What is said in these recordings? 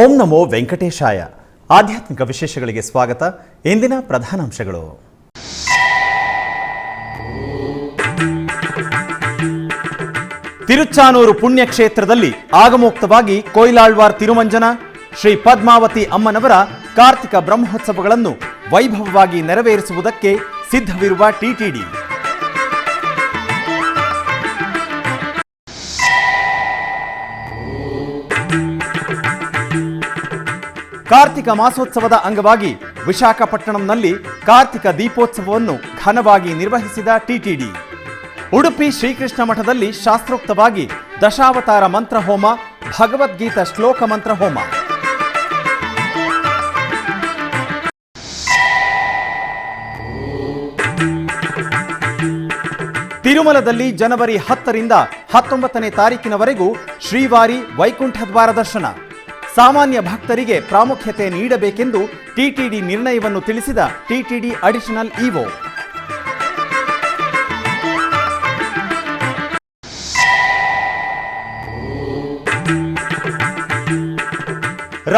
ಓಂ ನಮೋ ವೆಂಕಟೇಶಾಯ. ಆಧ್ಯಾತ್ಮಿಕ ವಿಶೇಷಗಳಿಗೆ ಸ್ವಾಗತ. ಇಂದಿನ ಪ್ರಧಾನಾಂಶಗಳು. ತಿರುಚಾನೂರು ಪುಣ್ಯಕ್ಷೇತ್ರದಲ್ಲಿ ಆಗಮೋಕ್ತವಾಗಿ ಕೊಯ್ಲಾಳ್ವಾರ್ ತಿರುಮಂಜನ ಶ್ರೀ ಪದ್ಮಾವತಿ ಅಮ್ಮನವರ ಕಾರ್ತಿಕ ಬ್ರಹ್ಮೋತ್ಸವಗಳನ್ನು ವೈಭವವಾಗಿ ನೆರವೇರಿಸುವುದಕ್ಕೆ ಸಿದ್ಧವಿರುವ ಟಿಟಿಡಿ. ಕಾರ್ತಿಕ ಮಾಸೋತ್ಸವದ ಅಂಗವಾಗಿ ವಿಶಾಖಪಟ್ಟಣಂನಲ್ಲಿ ಕಾರ್ತಿಕ ದೀಪೋತ್ಸವವನ್ನು ಘನವಾಗಿ ನಿರ್ವಹಿಸಿದ ಟಿಟಿಡಿ. ಉಡುಪಿ ಶ್ರೀಕೃಷ್ಣ ಮಠದಲ್ಲಿ ಶಾಸ್ತ್ರೋಕ್ತವಾಗಿ ದಶಾವತಾರ ಮಂತ್ರಹೋಮ, ಭಗವದ್ಗೀತಾ ಶ್ಲೋಕ ಮಂತ್ರಹೋಮ. ತಿರುಮಲದಲ್ಲಿ ಜನವರಿ 10ರಿಂದ 19ನೇ ತಾರೀಕಿನವರೆಗೂ ಶ್ರೀವಾರಿ ವೈಕುಂಠದ್ವಾರ ದರ್ಶನ. ಸಾಮಾನ್ಯ ಭಕ್ತರಿಗೆ ಪ್ರಾಮುಖ್ಯತೆ ನೀಡಬೇಕೆಂದು ಟಿಟಿಡಿ ನಿರ್ಣಯವನ್ನು ತಿಳಿಸಿದ ಟಿಟಿಡಿ ಅಡಿಷನಲ್ ಇಒ.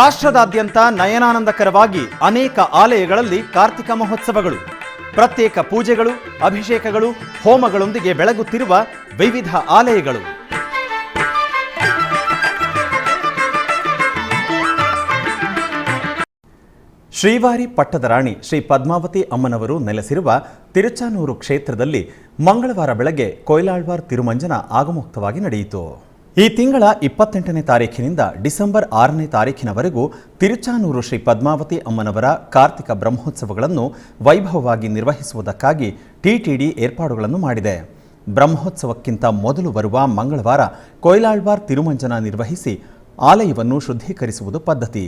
ರಾಷ್ಟ್ರದಾದ್ಯಂತ ನಯನಾನಂದಕರವಾಗಿ ಅನೇಕ ಆಲಯಗಳಲ್ಲಿ ಕಾರ್ತಿಕ ಮಹೋತ್ಸವಗಳು, ಪ್ರತ್ಯೇಕ ಪೂಜೆಗಳು, ಅಭಿಷೇಕಗಳು, ಹೋಮಗಳೊಂದಿಗೆ ಬೆಳಗುತ್ತಿರುವ ವಿವಿಧ ಆಲಯಗಳು. ಶ್ರೀವಾರಿ ಪಟ್ಟದ ರಾಣಿ ಶ್ರೀ ಪದ್ಮಾವತಿ ಅಮ್ಮನವರು ನೆಲೆಸಿರುವ ತಿರುಚಾನೂರು ಕ್ಷೇತ್ರದಲ್ಲಿ ಮಂಗಳವಾರ ಬೆಳಗ್ಗೆ ಕೊಯ್ಲಾಳ್ವಾರ್ ತಿರುಮಂಜನ ಆಗಮೋಕ್ತವಾಗಿ ನಡೆಯಿತು. ಈ ತಿಂಗಳ 28ನೇ ತಾರೀಖಿನಿಂದ ಡಿಸೆಂಬರ್ 6ನೇ ತಾರೀಖಿನವರೆಗೂ ತಿರುಚಾನೂರು ಶ್ರೀ ಪದ್ಮಾವತಿ ಅಮ್ಮನವರ ಕಾರ್ತಿಕ ಬ್ರಹ್ಮೋತ್ಸವಗಳನ್ನು ವೈಭವವಾಗಿ ನಿರ್ವಹಿಸುವುದಕ್ಕಾಗಿ ಟಿಟಿಡಿ ಏರ್ಪಾಡುಗಳನ್ನು ಮಾಡಿದೆ. ಬ್ರಹ್ಮೋತ್ಸವಕ್ಕಿಂತ ಮೊದಲು ಬರುವ ಮಂಗಳವಾರ ಕೊಯ್ಲಾಳ್ವಾರ್ ತಿರುಮಂಜನ ನಿರ್ವಹಿಸಿ ಆಲಯವನ್ನು ಶುದ್ಧೀಕರಿಸುವುದು ಪದ್ಧತಿ.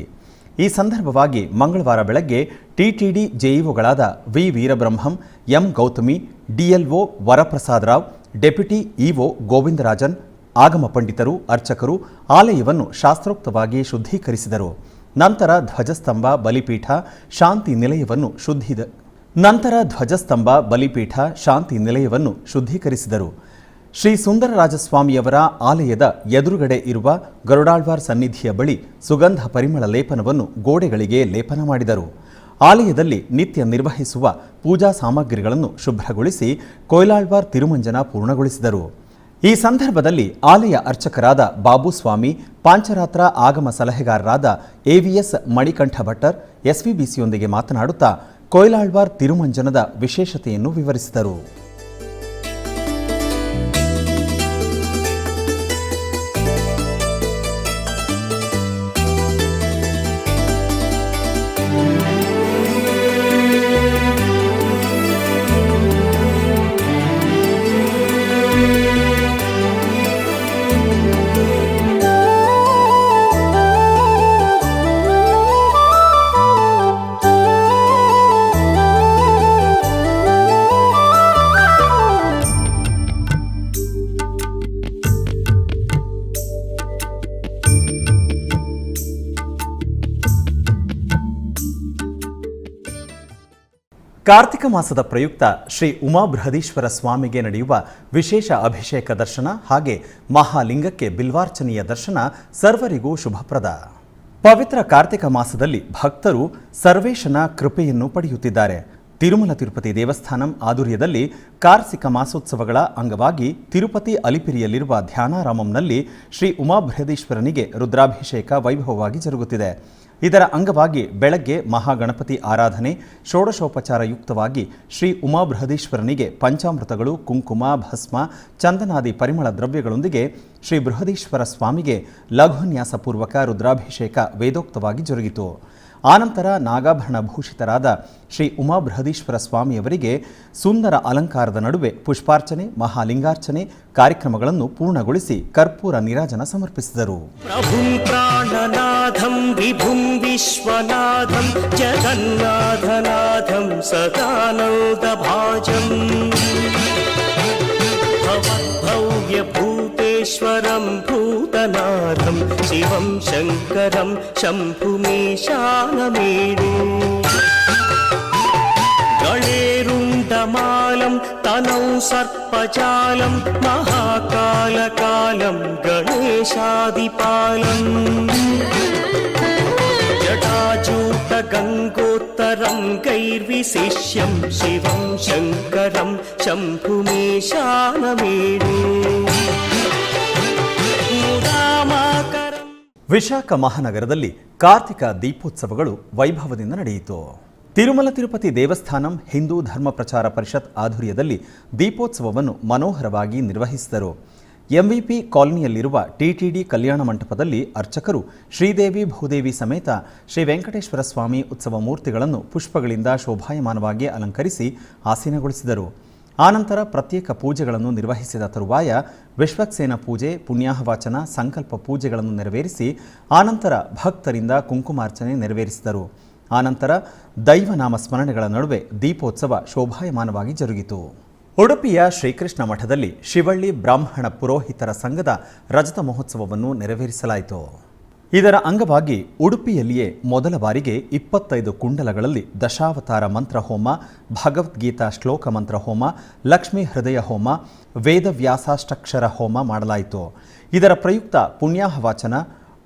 ಈ ಸಂದರ್ಭವಾಗಿ ಮಂಗಳವಾರ ಬೆಳಗ್ಗೆ ಟಿಟಿಡಿ ಜೆಇಒಗಳಾದ V Veerabrahmam, M Gautami, DLO Varaprasad Rao, deputy EO Govindarajan, ಆಗಮ ಪಂಡಿತರು, ಅರ್ಚಕರು ಆಲಯವನ್ನು ಶಾಸ್ತ್ರೋಕ್ತವಾಗಿ ಶುದ್ಧೀಕರಿಸಿದರು. ನಂತರ ಧ್ವಜಸ್ತಂಭ, ಬಲಿಪೀಠ, ಶಾಂತಿ ನಿಲಯವನ್ನು ಶುದ್ಧೀಕರಿಸಿದರು. ಶ್ರೀ ಸುಂದರರಾಜಸ್ವಾಮಿಯವರ ಆಲಯದ ಎದುರುಗಡೆ ಇರುವ ಗರುಡಾಳ್ವಾರ್ ಸನ್ನಿಧಿಯ ಬಳಿ ಸುಗಂಧ ಪರಿಮಳ ಲೇಪನವನ್ನು ಗೋಡೆಗಳಿಗೆ ಲೇಪನ ಮಾಡಿದರು. ಆಲಯದಲ್ಲಿ ನಿತ್ಯ ನಿರ್ವಹಿಸುವ ಪೂಜಾ ಸಾಮಗ್ರಿಗಳನ್ನು ಶುಭ್ರಗೊಳಿಸಿ ಕೊಯ್ಲಾಳ್ವಾರ್ ತಿರುಮಂಜನ ಪೂರ್ಣಗೊಳಿಸಿದರು. ಈ ಸಂದರ್ಭದಲ್ಲಿ ಆಲಯ ಅರ್ಚಕರಾದ ಬಾಬುಸ್ವಾಮಿ, ಪಾಂಚರಾತ್ರ ಆಗಮ ಸಲಹೆಗಾರರಾದ ಎವಿಎಸ್ ಮಣಿಕಂಠ ಭಟ್ಟರ್ ಎಸ್ವಿಬಿಸಿಯೊಂದಿಗೆ ಮಾತನಾಡುತ್ತಾ ಕೊಯ್ಲಾಳ್ವಾರ್ ತಿರುಮಂಜನದ ವಿಶೇಷತೆಯನ್ನು ವಿವರಿಸಿದರು. ಕಾರ್ತಿಕ ಮಾಸದ ಪ್ರಯುಕ್ತ ಶ್ರೀ ಉಮಾ ಬೃಹದೀಶ್ವರ ಸ್ವಾಮಿಗೆ ನಡೆಯುವ ವಿಶೇಷ ಅಭಿಷೇಕ ದರ್ಶನ ಹಾಗೆ ಮಹಾಲಿಂಗಕ್ಕೆ ಬಿಲ್ವಾರ್ಚನೆಯ ದರ್ಶನ ಸರ್ವರಿಗೂ ಶುಭಪ್ರದ. ಪವಿತ್ರ ಕಾರ್ತಿಕ ಮಾಸದಲ್ಲಿ ಭಕ್ತರು ಸರ್ವೇಶನ ಕೃಪೆಯನ್ನು ಪಡೆಯುತ್ತಿದ್ದಾರೆ. ತಿರುಮಲ ತಿರುಪತಿ ದೇವಸ್ಥಾನಂ ಆದುರ್ಯದಲ್ಲಿ ಕಾರ್ತಿಕ ಮಾಸೋತ್ಸವಗಳ ಅಂಗವಾಗಿ ತಿರುಪತಿ ಅಲಿಪಿರಿಯಲ್ಲಿರುವ ಧ್ಯಾನಾರಾಮಂನಲ್ಲಿ ಶ್ರೀ ಉಮಾ ಬೃಹದೀಶ್ವರನಿಗೆ ರುದ್ರಾಭಿಷೇಕ ವೈಭವವಾಗಿ ಜರುಗುತ್ತಿದೆ. ಇದರ ಅಂಗವಾಗಿ ಬೆಳಗ್ಗೆ ಮಹಾಗಣಪತಿ ಆರಾಧನೆ, ಷೋಡಶೋಪಚಾರ ಯುಕ್ತವಾಗಿ ಶ್ರೀ ಉಮಾ ಬೃಹದೀಶ್ವರನಿಗೆ ಪಂಚಾಮೃತಗಳು, ಕುಂಕುಮ, ಭಸ್ಮ, ಚಂದನಾದಿ ಪರಿಮಳ ದ್ರವ್ಯಗಳೊಂದಿಗೆ ಶ್ರೀ ಬೃಹದೀಶ್ವರ ಸ್ವಾಮಿಗೆ ಲಘುನ್ಯಾಸಪೂರ್ವಕ ರುದ್ರಾಭಿಷೇಕ ವೇದೋಕ್ತವಾಗಿ ಜರುಗಿತು. ಆನಂತರ ನಾಗಾಭರಣ ಭೂಷಿತರಾದ ಶ್ರೀ ಉಮಾ ಬೃಹದೀಶ್ವರ ಸ್ವಾಮಿಯವರಿಗೆ ಸುಂದರ ಅಲಂಕಾರದ ನಡುವೆ ಪುಷ್ಪಾರ್ಚನೆ, ಮಹಾಲಿಂಗಾರ್ಚನೆ ಕಾರ್ಯಕ್ರಮಗಳನ್ನು ಪೂರ್ಣಗೊಳಿಸಿ ಕರ್ಪೂರ ನೀರಾಜನ ಸಮರ್ಪಿಸಿದರು. ಪ್ರಭುಂ ಪ್ರಾಣನಾಥಂ ವಿಭುಂ ವಿಶ್ವನಾಥಂ ಜಗನ್ನಾಥನಾಥಂ ಸದಾನಂದಭಾಜಂ ಭವ್ಯ ಭೂತೇಶ್ವರಂ ಭೂತನಾಥಂ ಶಿವಂ ಶಂಕರಂ ಶಂಭುಮೀಶಾನಮೇರು ಗಣೇರುಂಡಮಾಲಂ ತನೌ ಸರ್ಪಜಾಲಂ ಮಹಾಕಾಲಕಾಲಂ ಗಣೇಶಾದಿಪಾಲಂ गङ्गोत्तरं गैर्विशिष्यं शिवं शङ्करं शम्भुमीशानमीडे मुदामाकरम्. ವಿಶಾಖ ಮಹಾನಗರದಲ್ಲಿ ಕಾರ್ತಿಕ ದೀಪೋತ್ಸವಗಳು ವೈಭವದಿಂದ ನಡೆಯಿತು. ತಿರುಮಲ ತಿರುಪತಿ ದೇವಸ್ಥಾನಂ ಹಿಂದೂ ಧರ್ಮ ಪ್ರಚಾರ ಪರಿಷತ್ ಆಧ್ವರ್ಯದಲ್ಲಿ ದೀಪೋತ್ಸವವನ್ನು ಮನೋಹರವಾಗಿ ನಿರ್ವಹಿಸಿದರು. ಎಂವಿಪಿ ಕಾಲೋನಿಯಲ್ಲಿರುವ ಟಿಟಿಡಿ ಕಲ್ಯಾಣ ಮಂಟಪದಲ್ಲಿ ಅರ್ಚಕರು ಶ್ರೀದೇವಿ ಭೂದೇವಿ ಸಮೇತ ಶ್ರೀ ವೆಂಕಟೇಶ್ವರ ಸ್ವಾಮಿ ಉತ್ಸವ ಮೂರ್ತಿಗಳನ್ನು ಪುಷ್ಪಗಳಿಂದ ಶೋಭಾಯಮಾನವಾಗಿ ಅಲಂಕರಿಸಿ ಆಸೀನಗೊಳಿಸಿದರು. ಆನಂತರ ಪ್ರತ್ಯೇಕ ಪೂಜೆಗಳನ್ನು ನಿರ್ವಹಿಸಿದ ತರುವಾಯ ವಿಶ್ವಕ್ಸೇನ ಪೂಜೆ, ಪುಣ್ಯಾಹವಾಚನ, ಸಂಕಲ್ಪ ಪೂಜೆಗಳನ್ನು ನೆರವೇರಿಸಿ ಆನಂತರ ಭಕ್ತರಿಂದ ಕುಂಕುಮಾರ್ಚನೆ ನೆರವೇರಿಸಿದರು. ಆನಂತರ ದೈವನಾಮ ಸ್ಮರಣೆಗಳ ನಡುವೆ ದೀಪೋತ್ಸವ ಶೋಭಾಯಮಾನವಾಗಿ ಜರುಗಿತು. ಉಡುಪಿಯ ಶ್ರೀಕೃಷ್ಣ ಮಠದಲ್ಲಿ ಶಿವಳ್ಳಿ ಬ್ರಾಹ್ಮಣ ಪುರೋಹಿತರ ಸಂಘದ ರಜತ ಮಹೋತ್ಸವವನ್ನು ನೆರವೇರಿಸಲಾಯಿತು. ಇದರ ಅಂಗವಾಗಿ ಉಡುಪಿಯಲ್ಲಿಯೇ ಮೊದಲ ಬಾರಿಗೆ 25 ಕುಂಡಲಗಳಲ್ಲಿ ದಶಾವತಾರ ಮಂತ್ರ ಹೋಮ, ಭಗವದ್ಗೀತಾ ಶ್ಲೋಕ ಮಂತ್ರ ಹೋಮ, ಲಕ್ಷ್ಮೀ ಹೃದಯ ಹೋಮ, ವೇದವ್ಯಾಸಾಷ್ಟಕ್ಷರ ಹೋಮ ಮಾಡಲಾಯಿತು. ಇದರ ಪ್ರಯುಕ್ತ ಪುಣ್ಯಾಹವಾಚನ,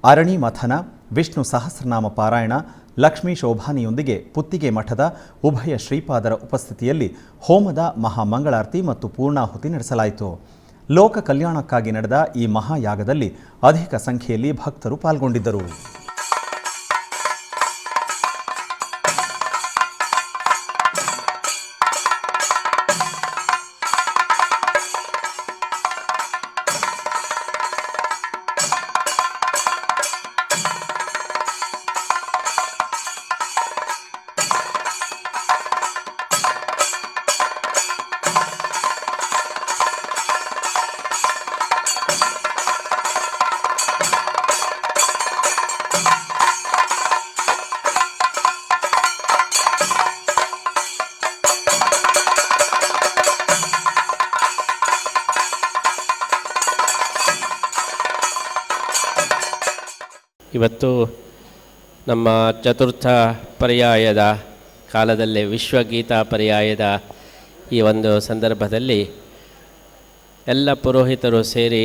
ಅರಣಿ ಮಥನ, ವಿಷ್ಣು ಸಹಸ್ರನಾಮ ಪಾರಾಯಣ, ಲಕ್ಷ್ಮೀ ಶೋಭಾನಿಯೊಂದಿಗೆ ಪುತ್ತಿಗೆ ಮಠದ ಉಭಯ ಶ್ರೀಪಾದರ ಉಪಸ್ಥಿತಿಯಲ್ಲಿ ಹೋಮದ ಮಹಾಮಂಗಳಾರತಿ ಮತ್ತು ಪೂರ್ಣಾಹುತಿ ನಡೆಸಲಾಯಿತು. ಲೋಕ ಕಲ್ಯಾಣಕ್ಕಾಗಿ ನಡೆದ ಈ ಮಹಾಯಾಗದಲ್ಲಿ ಅಧಿಕ ಸಂಖ್ಯೆಯಲ್ಲಿ ಭಕ್ತರು ಪಾಲ್ಗೊಂಡಿದ್ದರು. ಇವತ್ತು ನಮ್ಮ ಚತುರ್ಥ ಪರ್ಯಾಯದ ಕಾಲದಲ್ಲೇ ವಿಶ್ವಗೀತಾ ಪರ್ಯಾಯದ ಈ ಒಂದು ಸಂದರ್ಭದಲ್ಲಿ ಎಲ್ಲ ಪುರೋಹಿತರು ಸೇರಿ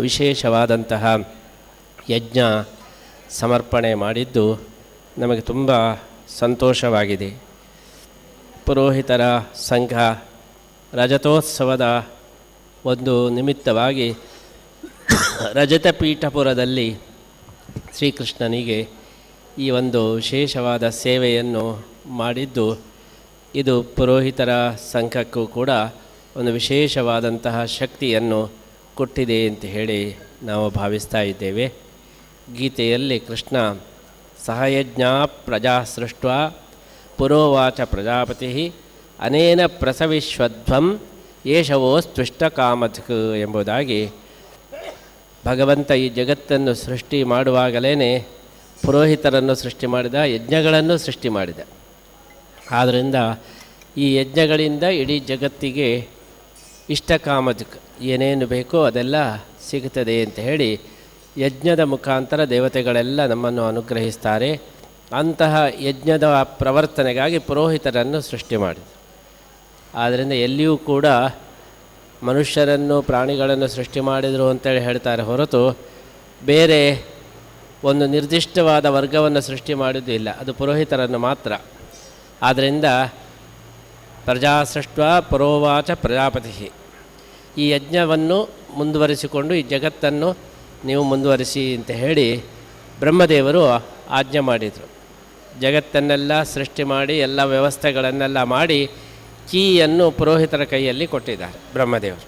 ವಿಶೇಷವಾದಂತಹ ಯಜ್ಞ ಸಮರ್ಪಣೆ ಮಾಡಿದ್ದು ನಮಗೆ ತುಂಬ ಸಂತೋಷವಾಗಿದೆ. ಪುರೋಹಿತರ ಸಂಘ ರಜತೋತ್ಸವದ ಒಂದು ನಿಮಿತ್ತವಾಗಿ ರಜತಪೀಠಪುರದಲ್ಲಿ ಶ್ರೀಕೃಷ್ಣನಿಗೆ ಈ ಒಂದು ವಿಶೇಷವಾದ ಸೇವೆಯನ್ನು ಮಾಡಿದ್ದು ಇದು ಪುರೋಹಿತರ ಸಂಘಕ್ಕೂ ಕೂಡ ಒಂದು ವಿಶೇಷವಾದಂತಹ ಶಕ್ತಿಯನ್ನು ಕೊಟ್ಟಿದೆ ಅಂತ ಹೇಳಿ ನಾವು ಭಾವಿಸ್ತಾ ಇದ್ದೇವೆ. ಗೀತೆಯಲ್ಲಿ ಕೃಷ್ಣ ಸಹಯಜ್ಞ ಪ್ರಜಾ ಸೃಷ್ಟ್ವಾ ಪುರೋವಾಚ ಪ್ರಜಾಪತಿ ಅನೇನ ಪ್ರಸವಿಶ್ವಧ್ವಂ ಏಷವೋಸ್ತ್ವಿಷ್ಟಕಾಮಧಕ್ ಎಂಬುದಾಗಿ ಭಗವಂತ ಈ ಜಗತ್ತನ್ನು ಸೃಷ್ಟಿ ಮಾಡುವಾಗಲೇ ಪುರೋಹಿತರನ್ನು ಸೃಷ್ಟಿ ಮಾಡಿದ, ಯಜ್ಞಗಳನ್ನು ಸೃಷ್ಟಿ ಮಾಡಿದ. ಆದ್ದರಿಂದ ಈ ಯಜ್ಞಗಳಿಂದ ಇಡೀ ಜಗತ್ತಿಗೆ ಇಷ್ಟಕಾಮಧಕ್ ಏನೇನು ಬೇಕೋ ಅದೆಲ್ಲ ಸಿಗುತ್ತದೆ ಅಂತ ಹೇಳಿ ಯಜ್ಞದ ಮುಖಾಂತರ ದೇವತೆಗಳೆಲ್ಲ ನಮ್ಮನ್ನು ಅನುಗ್ರಹಿಸ್ತಾರೆ. ಅಂತಹ ಯಜ್ಞದ ಪ್ರವರ್ತನೆಗಾಗಿ ಪುರೋಹಿತರನ್ನು ಸೃಷ್ಟಿ ಮಾಡಿದ. ಆದ್ದರಿಂದ ಎಲ್ಲಿಯೂ ಕೂಡ ಮನುಷ್ಯರನ್ನು ಪ್ರಾಣಿಗಳನ್ನು ಸೃಷ್ಟಿ ಮಾಡಿದರು ಅಂತೇಳಿ ಹೇಳ್ತಾರೆ ಹೊರತು ಬೇರೆ ಒಂದು ನಿರ್ದಿಷ್ಟವಾದ ವರ್ಗವನ್ನು ಸೃಷ್ಟಿ ಮಾಡೋದು ಇಲ್ಲ, ಅದು ಪುರೋಹಿತರನ್ನು ಮಾತ್ರ. ಆದ್ದರಿಂದ ಪ್ರಜಾ ಸೃಷ್ಟ್ವಾ ಪುರೋವಾಚ ಪ್ರಜಾಪತಿ, ಈ ಯಜ್ಞವನ್ನು ಮುಂದುವರಿಸಿಕೊಂಡು ಈ ಜಗತ್ತನ್ನು ನೀವು ಮುಂದುವರಿಸಿ ಅಂತ ಹೇಳಿ ಬ್ರಹ್ಮದೇವರು ಆಜ್ಞೆ ಮಾಡಿದರು. ಜಗತ್ತನ್ನೆಲ್ಲ ಸೃಷ್ಟಿ ಮಾಡಿ ಎಲ್ಲ ವ್ಯವಸ್ಥೆಗಳನ್ನೆಲ್ಲ ಮಾಡಿ ಕೀಯನ್ನು ಪುರೋಹಿತರ ಕೈಯಲ್ಲಿ ಕೊಟ್ಟಿದ್ದಾರೆ ಬ್ರಹ್ಮದೇವರು.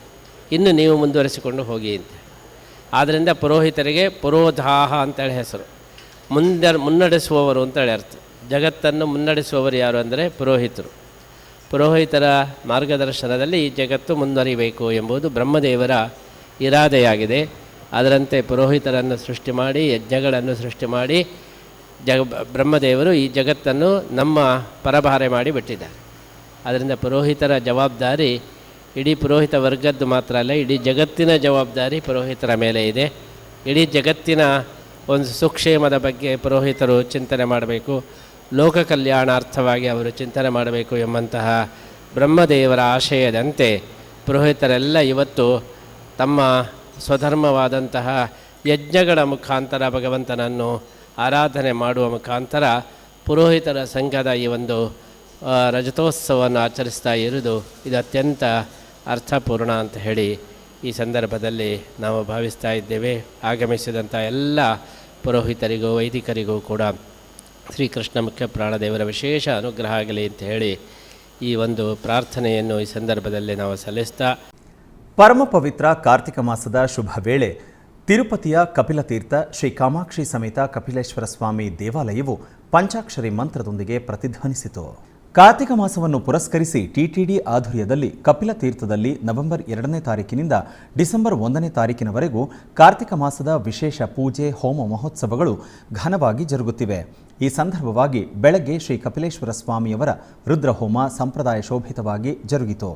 ಇನ್ನು ನೀವು ಮುಂದುವರಿಸಿಕೊಂಡು ಹೋಗಿ ಅಂತ. ಆದ್ದರಿಂದ ಪುರೋಹಿತರಿಗೆ ಪುರೋಧಾಹ ಅಂತೇಳಿ ಹೆಸರು, ಮುನ್ನಡೆಸುವವರು ಅಂತೇಳಿ ಅರ್ಥ. ಜಗತ್ತನ್ನು ಮುನ್ನಡೆಸುವವರು ಯಾರು ಅಂದರೆ ಪುರೋಹಿತರು. ಪುರೋಹಿತರ ಮಾರ್ಗದರ್ಶನದಲ್ಲಿ ಈ ಜಗತ್ತು ಮುಂದುವರಿಬೇಕು ಎಂಬುದು ಬ್ರಹ್ಮದೇವರ ಇರಾದೆಯಾಗಿದೆ. ಅದರಂತೆ ಪುರೋಹಿತರನ್ನು ಸೃಷ್ಟಿ ಮಾಡಿ ಯಜ್ಞಗಳನ್ನು ಸೃಷ್ಟಿ ಮಾಡಿ ಬ್ರಹ್ಮದೇವರು ಈ ಜಗತ್ತನ್ನು ನಮ್ಮ ಪರಭಾರೆ ಮಾಡಿ ಬಿಟ್ಟಿದ್ದಾರೆ. ಅದರಿಂದ ಪುರೋಹಿತರ ಜವಾಬ್ದಾರಿ ಇಡೀ ಪುರೋಹಿತ ವರ್ಗದ್ದು ಮಾತ್ರ ಅಲ್ಲ, ಇಡೀ ಜಗತ್ತಿನ ಜವಾಬ್ದಾರಿ ಪುರೋಹಿತರ ಮೇಲೆ ಇದೆ. ಇಡೀ ಜಗತ್ತಿನ ಒಂದು ಸುಕ್ಷೇಮದ ಬಗ್ಗೆ ಪುರೋಹಿತರು ಚಿಂತನೆ ಮಾಡಬೇಕು, ಲೋಕ ಕಲ್ಯಾಣಾರ್ಥವಾಗಿ ಅವರು ಚಿಂತನೆ ಮಾಡಬೇಕು ಎಂಬಂತಹ ಬ್ರಹ್ಮದೇವರ ಆಶಯದಂತೆ ಪುರೋಹಿತರೆಲ್ಲ ಇವತ್ತು ತಮ್ಮ ಸ್ವಧರ್ಮವಾದಂತಹ ಯಜ್ಞಗಳ ಮುಖಾಂತರ ಭಗವಂತನನ್ನು ಆರಾಧನೆ ಮಾಡುವ ಮುಖಾಂತರ ಪುರೋಹಿತರ ಸಂಘದ ಈ ಒಂದು ರಜತೋತ್ಸವವನ್ನು ಆಚರಿಸ್ತಾ ಇರುವುದು ಇದು ಅತ್ಯಂತ ಅರ್ಥಪೂರ್ಣ ಅಂತ ಹೇಳಿ ಈ ಸಂದರ್ಭದಲ್ಲಿ ನಾವು ಭಾವಿಸ್ತಾ ಇದ್ದೇವೆ. ಆಗಮಿಸಿದಂಥ ಎಲ್ಲ ಪುರೋಹಿತರಿಗೂ ವೈದಿಕರಿಗೂ ಕೂಡ ಶ್ರೀಕೃಷ್ಣ ಮುಖ್ಯ ಪ್ರಾಣದೇವರ ವಿಶೇಷ ಅನುಗ್ರಹ ಆಗಲಿ ಅಂತ ಹೇಳಿ ಈ ಒಂದು ಪ್ರಾರ್ಥನೆಯನ್ನು ಈ ಸಂದರ್ಭದಲ್ಲಿ ನಾವು ಸಲ್ಲಿಸ್ತಾ, ಪರಮ ಪವಿತ್ರ ಕಾರ್ತಿಕ ಮಾಸದ ಶುಭ ವೇಳೆ ತಿರುಪತಿಯ ಕಪಿಲತೀರ್ಥ ಶ್ರೀ ಕಾಮಾಕ್ಷಿ ಸಮೇತ ಕಪಿಲೇಶ್ವರ ಸ್ವಾಮಿ ದೇವಾಲಯವು ಪಂಚಾಕ್ಷರಿ ಮಂತ್ರದೊಂದಿಗೆ ಪ್ರತಿಧ್ವನಿಸಿತು. ಕಾರ್ತಿಕ ಮಾಸವನ್ನು ಪುರಸ್ಕರಿಸಿ ಟಿಟಿಡಿ ಆಧ್ವರ್ಯದಲ್ಲಿ ಕಪಿಲತೀರ್ಥದಲ್ಲಿ ನವೆಂಬರ್ 2ನೇ ತಾರೀಕಿನಿಂದ ಡಿಸೆಂಬರ್ 1ನೇ ತಾರೀಕಿನವರೆಗೂ ಕಾರ್ತಿಕ ಮಾಸದ ವಿಶೇಷ ಪೂಜೆ ಹೋಮ ಮಹೋತ್ಸವಗಳು ಘನವಾಗಿ ಜರುಗುತ್ತಿವೆ. ಈ ಸಂದರ್ಭವಾಗಿ ಬೆಳಗ್ಗೆ ಶ್ರೀ ಕಪಿಲೇಶ್ವರ ಸ್ವಾಮಿಯವರ ರುದ್ರಹೋಮ ಸಂಪ್ರದಾಯ ಶೋಭಿತವಾಗಿ ಜರುಗಿತು.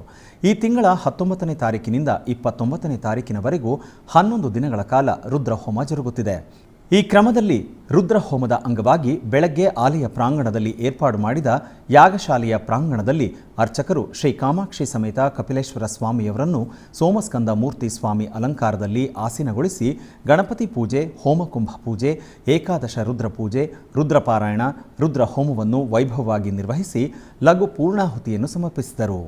ಈ ತಿಂಗಳ 19ನೇ ತಾರೀಕಿನಿಂದ 29ನೇ ತಾರೀಕಿನವರೆಗೂ 11 ದಿನಗಳ ಕಾಲ ರುದ್ರಹೋಮ ಜರುಗುತ್ತಿದೆ. ಈ ಕ್ರಮದಲ್ಲಿ ರುದ್ರಹೋಮದ ಅಂಗವಾಗಿ ಬೆಳಗ್ಗೆ ಆಲಯ ಪ್ರಾಂಗಣದಲ್ಲಿ ಏರ್ಪಾಡು ಮಾಡಿದ ಯಾಗಶಾಲೆಯ ಪ್ರಾಂಗಣದಲ್ಲಿ ಅರ್ಚಕರು ಶ್ರೀ ಕಾಮಾಕ್ಷಿ ಸಮೇತ ಕಪಿಲೇಶ್ವರ ಸ್ವಾಮಿಯವರನ್ನು ಸೋಮಸ್ಕಂದ ಮೂರ್ತಿ ಸ್ವಾಮಿ ಅಲಂಕಾರದಲ್ಲಿ ಆಸೀನಗೊಳಿಸಿ ಗಣಪತಿ ಪೂಜೆ, ಹೋಮಕುಂಭ ಪೂಜೆ, ಏಕಾದಶ ರುದ್ರ ಪೂಜೆ, ರುದ್ರಪಾರಾಯಣ, ರುದ್ರಹೋಮವನ್ನು ವೈಭವವಾಗಿ ನಿರ್ವಹಿಸಿ ಲಘು ಪೂರ್ಣಾಹುತಿಯನ್ನು ಸಮರ್ಪಿಸಿದರು.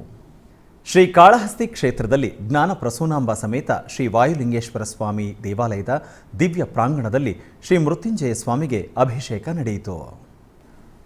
ಶ್ರೀ ಕಾಳಹಸ್ತಿ ಕ್ಷೇತ್ರದಲ್ಲಿ ಜ್ಞಾನ ಪ್ರಸೂನಾಂಬ ಸಮೇತ ಶ್ರೀ ವಾಯುಲಿಂಗೇಶ್ವರ ಸ್ವಾಮಿ ದೇವಾಲಯದ ದಿವ್ಯ ಪ್ರಾಂಗಣದಲ್ಲಿ ಶ್ರೀ ಮೃತ್ಯುಂಜಯ ಸ್ವಾಮಿಗೆ ಅಭಿಷೇಕ ನಡೆಯಿತು.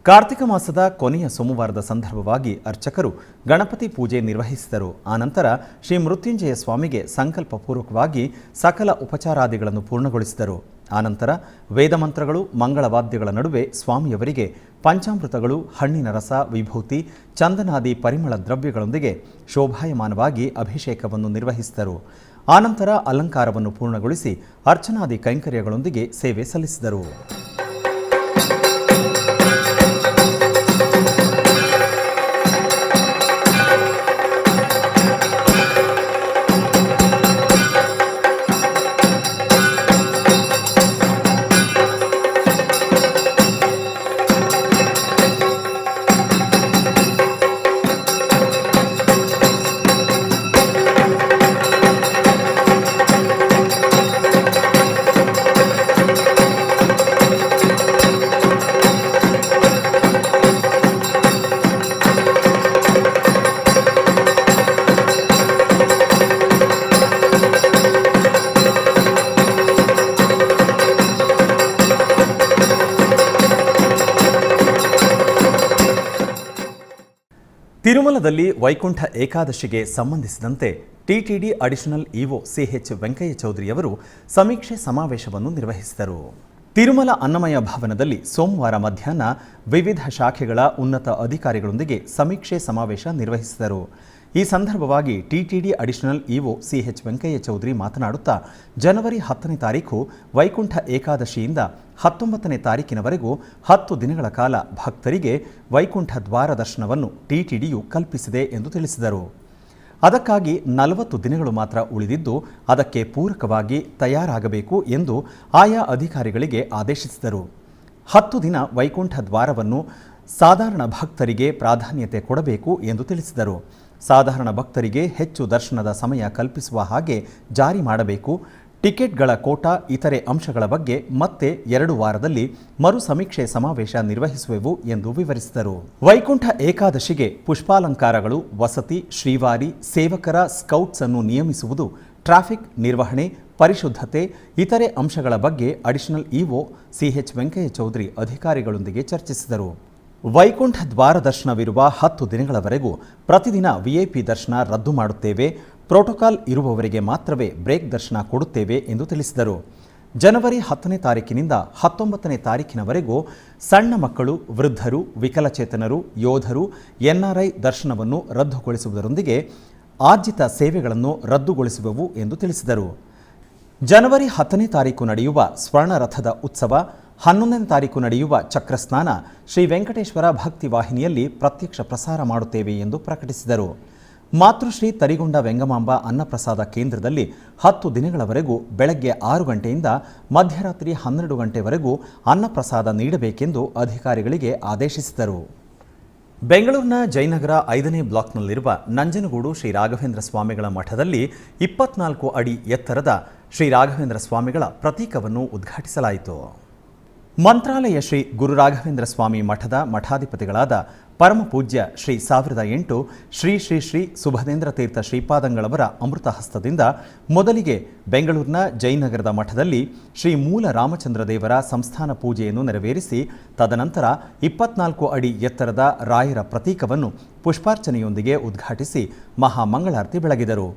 ಕಾರ್ತಿಕ ಮಾಸದ ಕೊನೆಯ ಸೋಮವಾರದ ಸಂದರ್ಭವಾಗಿ ಅರ್ಚಕರು ಗಣಪತಿ ಪೂಜೆ ನಿರ್ವಹಿಸಿದರು. ಆನಂತರ ಶ್ರೀ ಮೃತ್ಯುಂಜಯ ಸ್ವಾಮಿಗೆ ಸಂಕಲ್ಪಪೂರ್ವಕವಾಗಿ ಸಕಲ ಉಪಚಾರಾದಿಗಳನ್ನು ಪೂರ್ಣಗೊಳಿಸಿದರು. ಆನಂತರ ವೇದಮಂತ್ರಗಳು, ಮಂಗಳವಾದ್ಯಗಳ ನಡುವೆ ಸ್ವಾಮಿಯವರಿಗೆ ಪಂಚಾಮೃತಗಳು, ಹಣ್ಣಿನ ರಸ, ವಿಭೂತಿ, ಚಂದನಾದಿ ಪರಿಮಳ ದ್ರವ್ಯಗಳೊಂದಿಗೆ ಶೋಭಾಯಮಾನವಾಗಿ ಅಭಿಷೇಕವನ್ನು ನಿರ್ವಹಿಸಿದರು. ಆನಂತರ ಅಲಂಕಾರವನ್ನು ಪೂರ್ಣಗೊಳಿಸಿ ಅರ್ಚನಾದಿ ಕೈಂಕರ್ಯಗಳೊಂದಿಗೆ ಸೇವೆ ಸಲ್ಲಿಸಿದರು. ತಿರುಮಲದಲ್ಲಿ ವೈಕುಂಠ ಏಕಾದಶಿಗೆ ಸಂಬಂಧಿಸಿದಂತೆ TTD additional EO CH Venkaiah ಚೌಧರಿಯವರು ಸಮೀಕ್ಷೆ ಸಮಾವೇಶವನ್ನು ನಿರ್ವಹಿಸಿದರು. ತಿರುಮಲ ಅನ್ನಮಯ ಭವನದಲ್ಲಿ ಸೋಮವಾರ ಮಧ್ಯಾಹ್ನ ವಿವಿಧ ಶಾಖೆಗಳ ಉನ್ನತ ಅಧಿಕಾರಿಗಳೊಂದಿಗೆ ಸಮೀಕ್ಷೆ ಸಮಾವೇಶ ನಿರ್ವಹಿಸಿದರು. ಈ ಸಂದರ್ಭವಾಗಿ TTD additional EO CH Venkaiah Chowdary ಮಾತನಾಡುತ್ತಾ, ಜನವರಿ 10ನೇ ತಾರೀಕು ವೈಕುಂಠ ಏಕಾದಶಿಯಿಂದ 19ನೇ ತಾರೀಕಿನವರೆಗೂ 10 ದಿನಗಳ ಕಾಲ ಭಕ್ತರಿಗೆ ವೈಕುಂಠ ದ್ವಾರ ದರ್ಶನವನ್ನು ಟಿಟಿಡಿಯು ಕಲ್ಪಿಸಿದೆ ಎಂದು ತಿಳಿಸಿದರು. ಅದಕ್ಕಾಗಿ 40 ದಿನಗಳು ಮಾತ್ರ ಉಳಿದಿದ್ದು ಅದಕ್ಕೆ ಪೂರಕವಾಗಿ ತಯಾರಾಗಬೇಕು ಎಂದು ಆಯಾ ಅಧಿಕಾರಿಗಳಿಗೆ ಆದೇಶಿಸಿದರು. 10 ದಿನ ವೈಕುಂಠ ದ್ವಾರವನ್ನು ಸಾಧಾರಣ ಭಕ್ತರಿಗೆ ಪ್ರಾಧಾನ್ಯತೆ ಕೊಡಬೇಕು ಎಂದು ತಿಳಿಸಿದರು. ಸಾಧಾರಣ ಭಕ್ತರಿಗೆ ಹೆಚ್ಚು ದರ್ಶನದ ಸಮಯ ಕಲ್ಪಿಸುವ ಹಾಗೆ ಜಾರಿ ಮಾಡಬೇಕು. ಟಿಕೆಟ್ಗಳ ಕೋಟಾ ಇತರೆ ಅಂಶಗಳ ಬಗ್ಗೆ ಮತ್ತೆ 2 ವಾರದಲ್ಲಿ ಮರು ಸಮೀಕ್ಷೆ ಸಮಾವೇಶ ನಿರ್ವಹಿಸುವೆವು ಎಂದು ವಿವರಿಸಿದರು. ವೈಕುಂಠ ಏಕಾದಶಿಗೆ ಪುಷ್ಪಾಲಂಕಾರಗಳು, ವಸತಿ, ಶ್ರೀವಾರಿ, ಸೇವಕರ, ಸ್ಕೌಟ್ಸ್ ಅನ್ನು ನಿಯಮಿಸುವುದು, ಟ್ರಾಫಿಕ್ ನಿರ್ವಹಣೆ, ಪರಿಶುದ್ಧತೆ ಇತರೆ ಅಂಶಗಳ ಬಗ್ಗೆ additional EO CH Venkaiah Chowdary ಅಧಿಕಾರಿಗಳೊಂದಿಗೆ ಚರ್ಚಿಸಿದರು. ವೈಕುಂಠ ದ್ವಾರ ದರ್ಶನವಿರುವ 10 ದಿನಗಳವರೆಗೂ ಪ್ರತಿದಿನ ವಿಐಪಿ ದರ್ಶನ ರದ್ದು ಮಾಡುತ್ತೇವೆ. ಪ್ರೋಟೋಕಾಲ್ ಇರುವವರಿಗೆ ಮಾತ್ರವೇ ಬ್ರೇಕ್ ದರ್ಶನ ಕೊಡುತ್ತೇವೆ ಎಂದು ತಿಳಿಸಿದರು. ಜನವರಿ 10ನೇ ತಾರೀಕಿನಿಂದ 19ನೇ ತಾರೀಕಿನವರೆಗೂ ಸಣ್ಣ ಮಕ್ಕಳು, ವೃದ್ಧರು, ವಿಕಲಚೇತನರು, ಯೋಧರು, ಎನ್ಆರ್ಐ ದರ್ಶನವನ್ನು ರದ್ದುಗೊಳಿಸುವುದರೊಂದಿಗೆ ಆರ್ಜಿತ ಸೇವೆಗಳನ್ನು ರದ್ದುಗೊಳಿಸುವೆವು ಎಂದು ತಿಳಿಸಿದರು. ಜನವರಿ 10ನೇ ತಾರೀಕು ನಡೆಯುವ ಸ್ವರ್ಣರಥದ ಉತ್ಸವ, 11ನೇ ತಾರೀಕು ನಡೆಯುವ ಚಕ್ರಸ್ನಾನ ಶ್ರೀ ವೆಂಕಟೇಶ್ವರ ಭಕ್ತಿ ವಾಹಿನಿಯಲ್ಲಿ ಪ್ರತ್ಯಕ್ಷ ಪ್ರಸಾರ ಮಾಡುತ್ತೇವೆ ಎಂದು ಪ್ರಕಟಿಸಿದರು. ಮಾತೃಶ್ರೀ ತರಿಗೊಂಡ ವೆಂಗಮಾಂಬ ಅನ್ನಪ್ರಸಾದ ಕೇಂದ್ರದಲ್ಲಿ 10 ದಿನಗಳವರೆಗೂ ಬೆಳಗ್ಗೆ 6 ಗಂಟೆಯಿಂದ ಮಧ್ಯರಾತ್ರಿ 12 ಗಂಟೆವರೆಗೂ ಅನ್ನಪ್ರಸಾದ ನೀಡಬೇಕೆಂದು ಅಧಿಕಾರಿಗಳಿಗೆ ಆದೇಶಿಸಿದರು. ಬೆಂಗಳೂರಿನ ಜಯನಗರ 5ನೇ ಬ್ಲಾಕ್ನಲ್ಲಿರುವ ನಂಜನಗೂಡು ಶ್ರೀ ರಾಘವೇಂದ್ರ ಸ್ವಾಮಿಗಳ ಮಠದಲ್ಲಿ 24 ಅಡಿ ಎತ್ತರದ ಶ್ರೀ ರಾಘವೇಂದ್ರ ಸ್ವಾಮಿಗಳ ಪ್ರತೀಕವನ್ನು ಉದ್ಘಾಟಿಸಲಾಯಿತು. ಮಂತ್ರಾಲಯ ಶ್ರೀ ಗುರು ರಾಘವೇಂದ್ರ ಸ್ವಾಮಿ ಮಠದ ಮಠಾಧಿಪತಿಗಳಾದ ಪರಮ ಪೂಜ್ಯ ಶ್ರೀ 1008 ಶ್ರೀ ಶ್ರೀ ಶ್ರೀ ಸುಬಧೇಂದ್ರ ತೀರ್ಥ ಶ್ರೀಪಾದಂಗಳವರ ಅಮೃತ ಹಸ್ತದಿಂದ ಮೊದಲಿಗೆ ಬೆಂಗಳೂರಿನ ಜಯನಗರದ ಮಠದಲ್ಲಿ ಶ್ರೀ ಮೂಲ ರಾಮಚಂದ್ರ ದೇವರ ಸಂಸ್ಥಾನ ಪೂಜೆಯನ್ನು ನೆರವೇರಿಸಿ ತದನಂತರ 24 ಅಡಿ ಎತ್ತರದ ರಾಯರ ಪ್ರತೀಕವನ್ನು ಪುಷ್ಪಾರ್ಚನೆಯೊಂದಿಗೆ ಉದ್ಘಾಟಿಸಿ ಮಹಾಮಂಗಳಾರತಿ ಬೆಳಗಿದರು.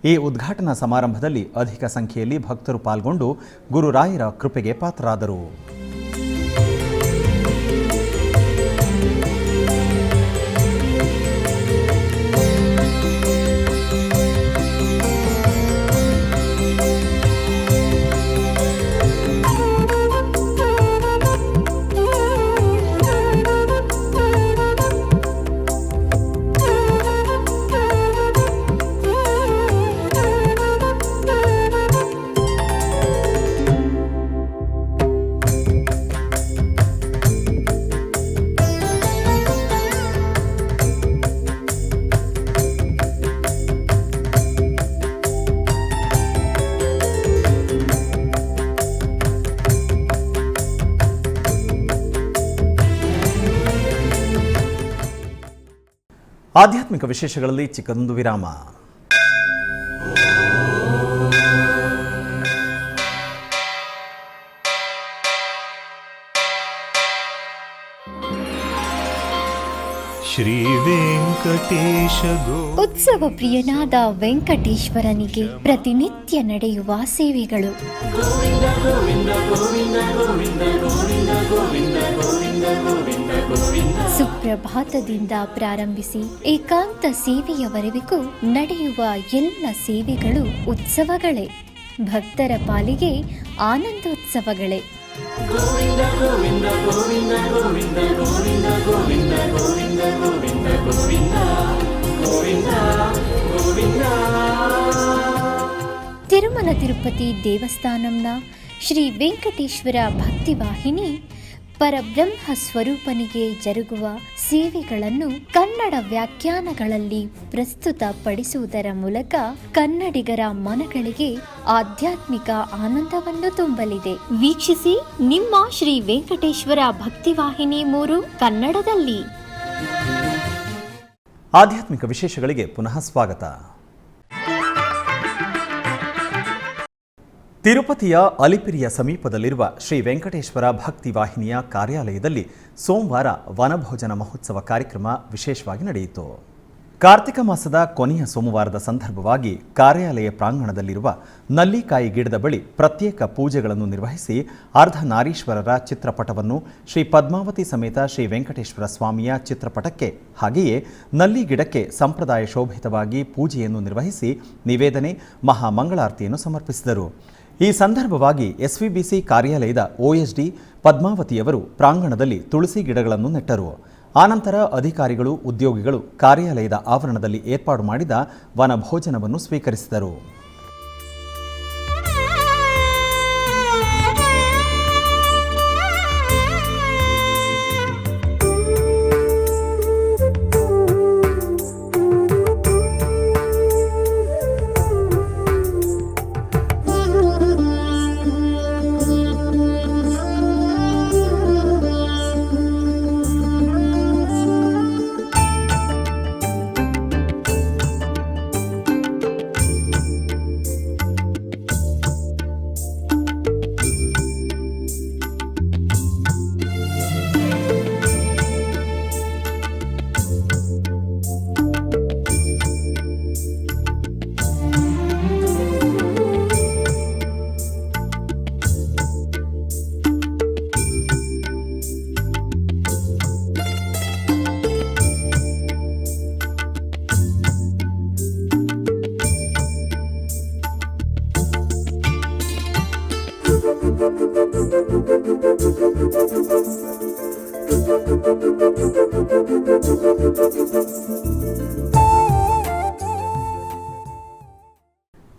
ಈ ಉದ್ಘಾಟನಾ ಸಮಾರಂಭದಲ್ಲಿ ಅಧಿಕ ಸಂಖ್ಯೆಯಲ್ಲಿ ಭಕ್ತರು ಪಾಲ್ಗೊಂಡು ಗುರುರಾಯರ ಕೃಪೆಗೆ ಪಾತ್ರರಾದರು. ಆಧ್ಯಾತ್ಮಿಕ ವಿಶೇಷಗಳಲ್ಲಿ ಚಿಕ್ಕದೊಂದು ವಿರಾಮ. ಶ್ರೀ ವೆಂಕಟೇಶ ಉತ್ಸವ ಪ್ರಿಯನಾದ ವೆಂಕಟೇಶ್ವರನಿಗೆ ಪ್ರತಿನಿತ್ಯ ನಡೆಯುವ ಸೇವೆಗಳು. ಸುಪ್ರಭಾತದಿಂದ ಪ್ರಾರಂಭಿಸಿ ಏಕಾಂತ ಸೇವೆಯವರೆಗೂ ನಡೆಯುವ ಎಲ್ಲ ಸೇವೆಗಳು ಉತ್ಸವಗಳೇ. ಭಕ್ತರ ಪಾಲಿಗೆ ಆನಂದೋತ್ಸವಗಳೇ. ತಿರುಮಲ ತಿರುಪತಿ ದೇವಸ್ಥಾನಂನ ಶ್ರೀ ವೆಂಕಟೇಶ್ವರ ಭಕ್ತಿವಾಹಿನಿ ಪರಬ್ರಹ್ಮ ಸ್ವರೂಪನಿಗೆ ಜರುಗುವ ಸೇವೆಗಳನ್ನು ಕನ್ನಡ ವ್ಯಾಖ್ಯಾನಗಳಲ್ಲಿ ಪ್ರಸ್ತುತಪಡಿಸುವುದರ ಮೂಲಕ ಕನ್ನಡಿಗರ ಮನಗಳಿಗೆ ಆಧ್ಯಾತ್ಮಿಕ ಆನಂದವನ್ನು ತುಂಬಲಿದೆ. ವೀಕ್ಷಿಸಿ ನಿಮ್ಮ ಶ್ರೀ ವೆಂಕಟೇಶ್ವರ ಭಕ್ತಿವಾಹಿನಿ 3 ಕನ್ನಡದಲ್ಲಿ. ಆಧ್ಯಾತ್ಮಿಕ ವಿಶೇಷಗಳಿಗೆ ಪುನಃ ಸ್ವಾಗತ. ತಿರುಪತಿಯ ಅಲಿಪಿರಿಯ ಸಮೀಪದಲ್ಲಿರುವ ಶ್ರೀ ವೆಂಕಟೇಶ್ವರ ಭಕ್ತಿ ವಾಹಿನಿಯ ಕಾರ್ಯಾಲಯದಲ್ಲಿ ಸೋಮವಾರ ವನಭೋಜನ ಮಹೋತ್ಸವ ಕಾರ್ಯಕ್ರಮ ವಿಶೇಷವಾಗಿ ನಡೆಯಿತು. ಕಾರ್ತಿಕ ಮಾಸದ ಕೊನೆಯ ಸೋಮವಾರದ ಸಂದರ್ಭವಾಗಿ ಕಾರ್ಯಾಲಯ ಪ್ರಾಂಗಣದಲ್ಲಿರುವ ನಲ್ಲಿಕಾಯಿ ಗಿಡದ ಬಳಿ ಪ್ರತ್ಯೇಕ ಪೂಜೆಗಳನ್ನು ನಿರ್ವಹಿಸಿ ಅರ್ಧನಾರೀಶ್ವರರ ಚಿತ್ರಪಟವನ್ನು ಶ್ರೀ ಪದ್ಮಾವತಿ ಸಮೇತ ಶ್ರೀ ವೆಂಕಟೇಶ್ವರ ಸ್ವಾಮಿಯ ಚಿತ್ರಪಟಕ್ಕೆ ಹಾಗೆಯೇ ನಲ್ಲಿ ಗಿಡಕ್ಕೆ ಸಂಪ್ರದಾಯ ಶೋಭಿತವಾಗಿ ಪೂಜೆಯನ್ನು ನಿರ್ವಹಿಸಿ ನಿವೇದನೆ ಮಹಾಮಂಗಳಾರತಿಯನ್ನು ಸಮರ್ಪಿಸಿದರು. ಈ ಸಂದರ್ಭವಾಗಿ ಎಸ್ವಿಬಿಸಿ ಕಾರ್ಯಾಲಯದ OSD ಪದ್ಮಾವತಿಯವರು ಪ್ರಾಂಗಣದಲ್ಲಿ ತುಳಸಿ ಗಿಡಗಳನ್ನು ನೆಟ್ಟರು. ಆನಂತರ ಅಧಿಕಾರಿಗಳು ಉದ್ಯೋಗಿಗಳು ಕಾರ್ಯಾಲಯದ ಆವರಣದಲ್ಲಿ ಏರ್ಪಾಡು ಮಾಡಿದ ವನಭೋಜನವನ್ನು ಸ್ವೀಕರಿಸಿದರು.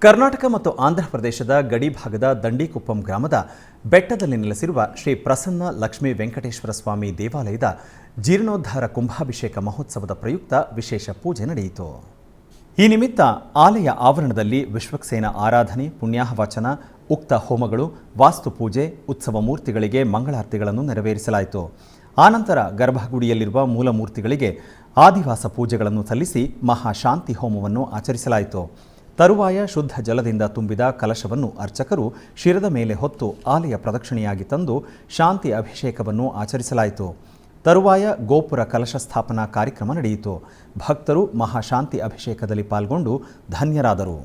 ಕರ್ನಾಟಕ ಮತ್ತು ಆಂಧ್ರ ಪ್ರದೇಶದ ಗಡಿ ಭಾಗದ ದಂಡಿಕುಪ್ಪಂ ಗ್ರಾಮದ ಬೆಟ್ಟದಲ್ಲಿ ನೆಲೆಸಿರುವ ಶ್ರೀ ಪ್ರಸನ್ನ ಲಕ್ಷ್ಮೀ ವೆಂಕಟೇಶ್ವರ ಸ್ವಾಮಿ ದೇವಾಲಯದ ಜೀರ್ಣೋದ್ಧಾರ ಕುಂಭಾಭಿಷೇಕ ಮಹೋತ್ಸವದ ಪ್ರಯುಕ್ತ ವಿಶೇಷ ಪೂಜೆ ನಡೆಯಿತು. ಈ ನಿಮಿತ್ತ ಆಲಯ ಆವರಣದಲ್ಲಿ ವಿಶ್ವಕ್ಸೇನ ಆರಾಧನೆ, ಪುಣ್ಯಾಹವಚನ, ಉಕ್ತ ಹೋಮಗಳು, ವಾಸ್ತು ಪೂಜೆ, ಉತ್ಸವ ಮೂರ್ತಿಗಳಿಗೆ ಮಂಗಳಾರತಿಗಳನ್ನು ನೆರವೇರಿಸಲಾಯಿತು. ಆನಂತರ ಗರ್ಭಗುಡಿಯಲ್ಲಿರುವ ಮೂಲ ಮೂರ್ತಿಗಳಿಗೆ ಆದಿವಾಸ ಪೂಜೆಗಳನ್ನು ಸಲ್ಲಿಸಿ ಮಹಾಶಾಂತಿ ಹೋಮವನ್ನು ಆಚರಿಸಲಾಯಿತು. ತರುವಾಯ ಶುದ್ಧ ಜಲದಿಂದ ತುಂಬಿದ ಕಲಶವನ್ನು ಅರ್ಚಕರು ಶಿರದ ಮೇಲೆ ಹೊತ್ತು ಆಲಯ ಪ್ರದಕ್ಷಿಣೆಯಾಗಿ ತಂದು ಶಾಂತಿ ಅಭಿಷೇಕವನ್ನು ಆಚರಿಸಲಾಯಿತು. ತರುವಾಯ ಗೋಪುರ ಕಲಶ ಸ್ಥಾಪನಾ ಕಾರ್ಯಕ್ರಮ ನಡೆಯಿತು. ಭಕ್ತರು ಮಹಾಶಾಂತಿ ಅಭಿಷೇಕದಲ್ಲಿ ಪಾಲ್ಗೊಂಡು ಧನ್ಯರಾದರು.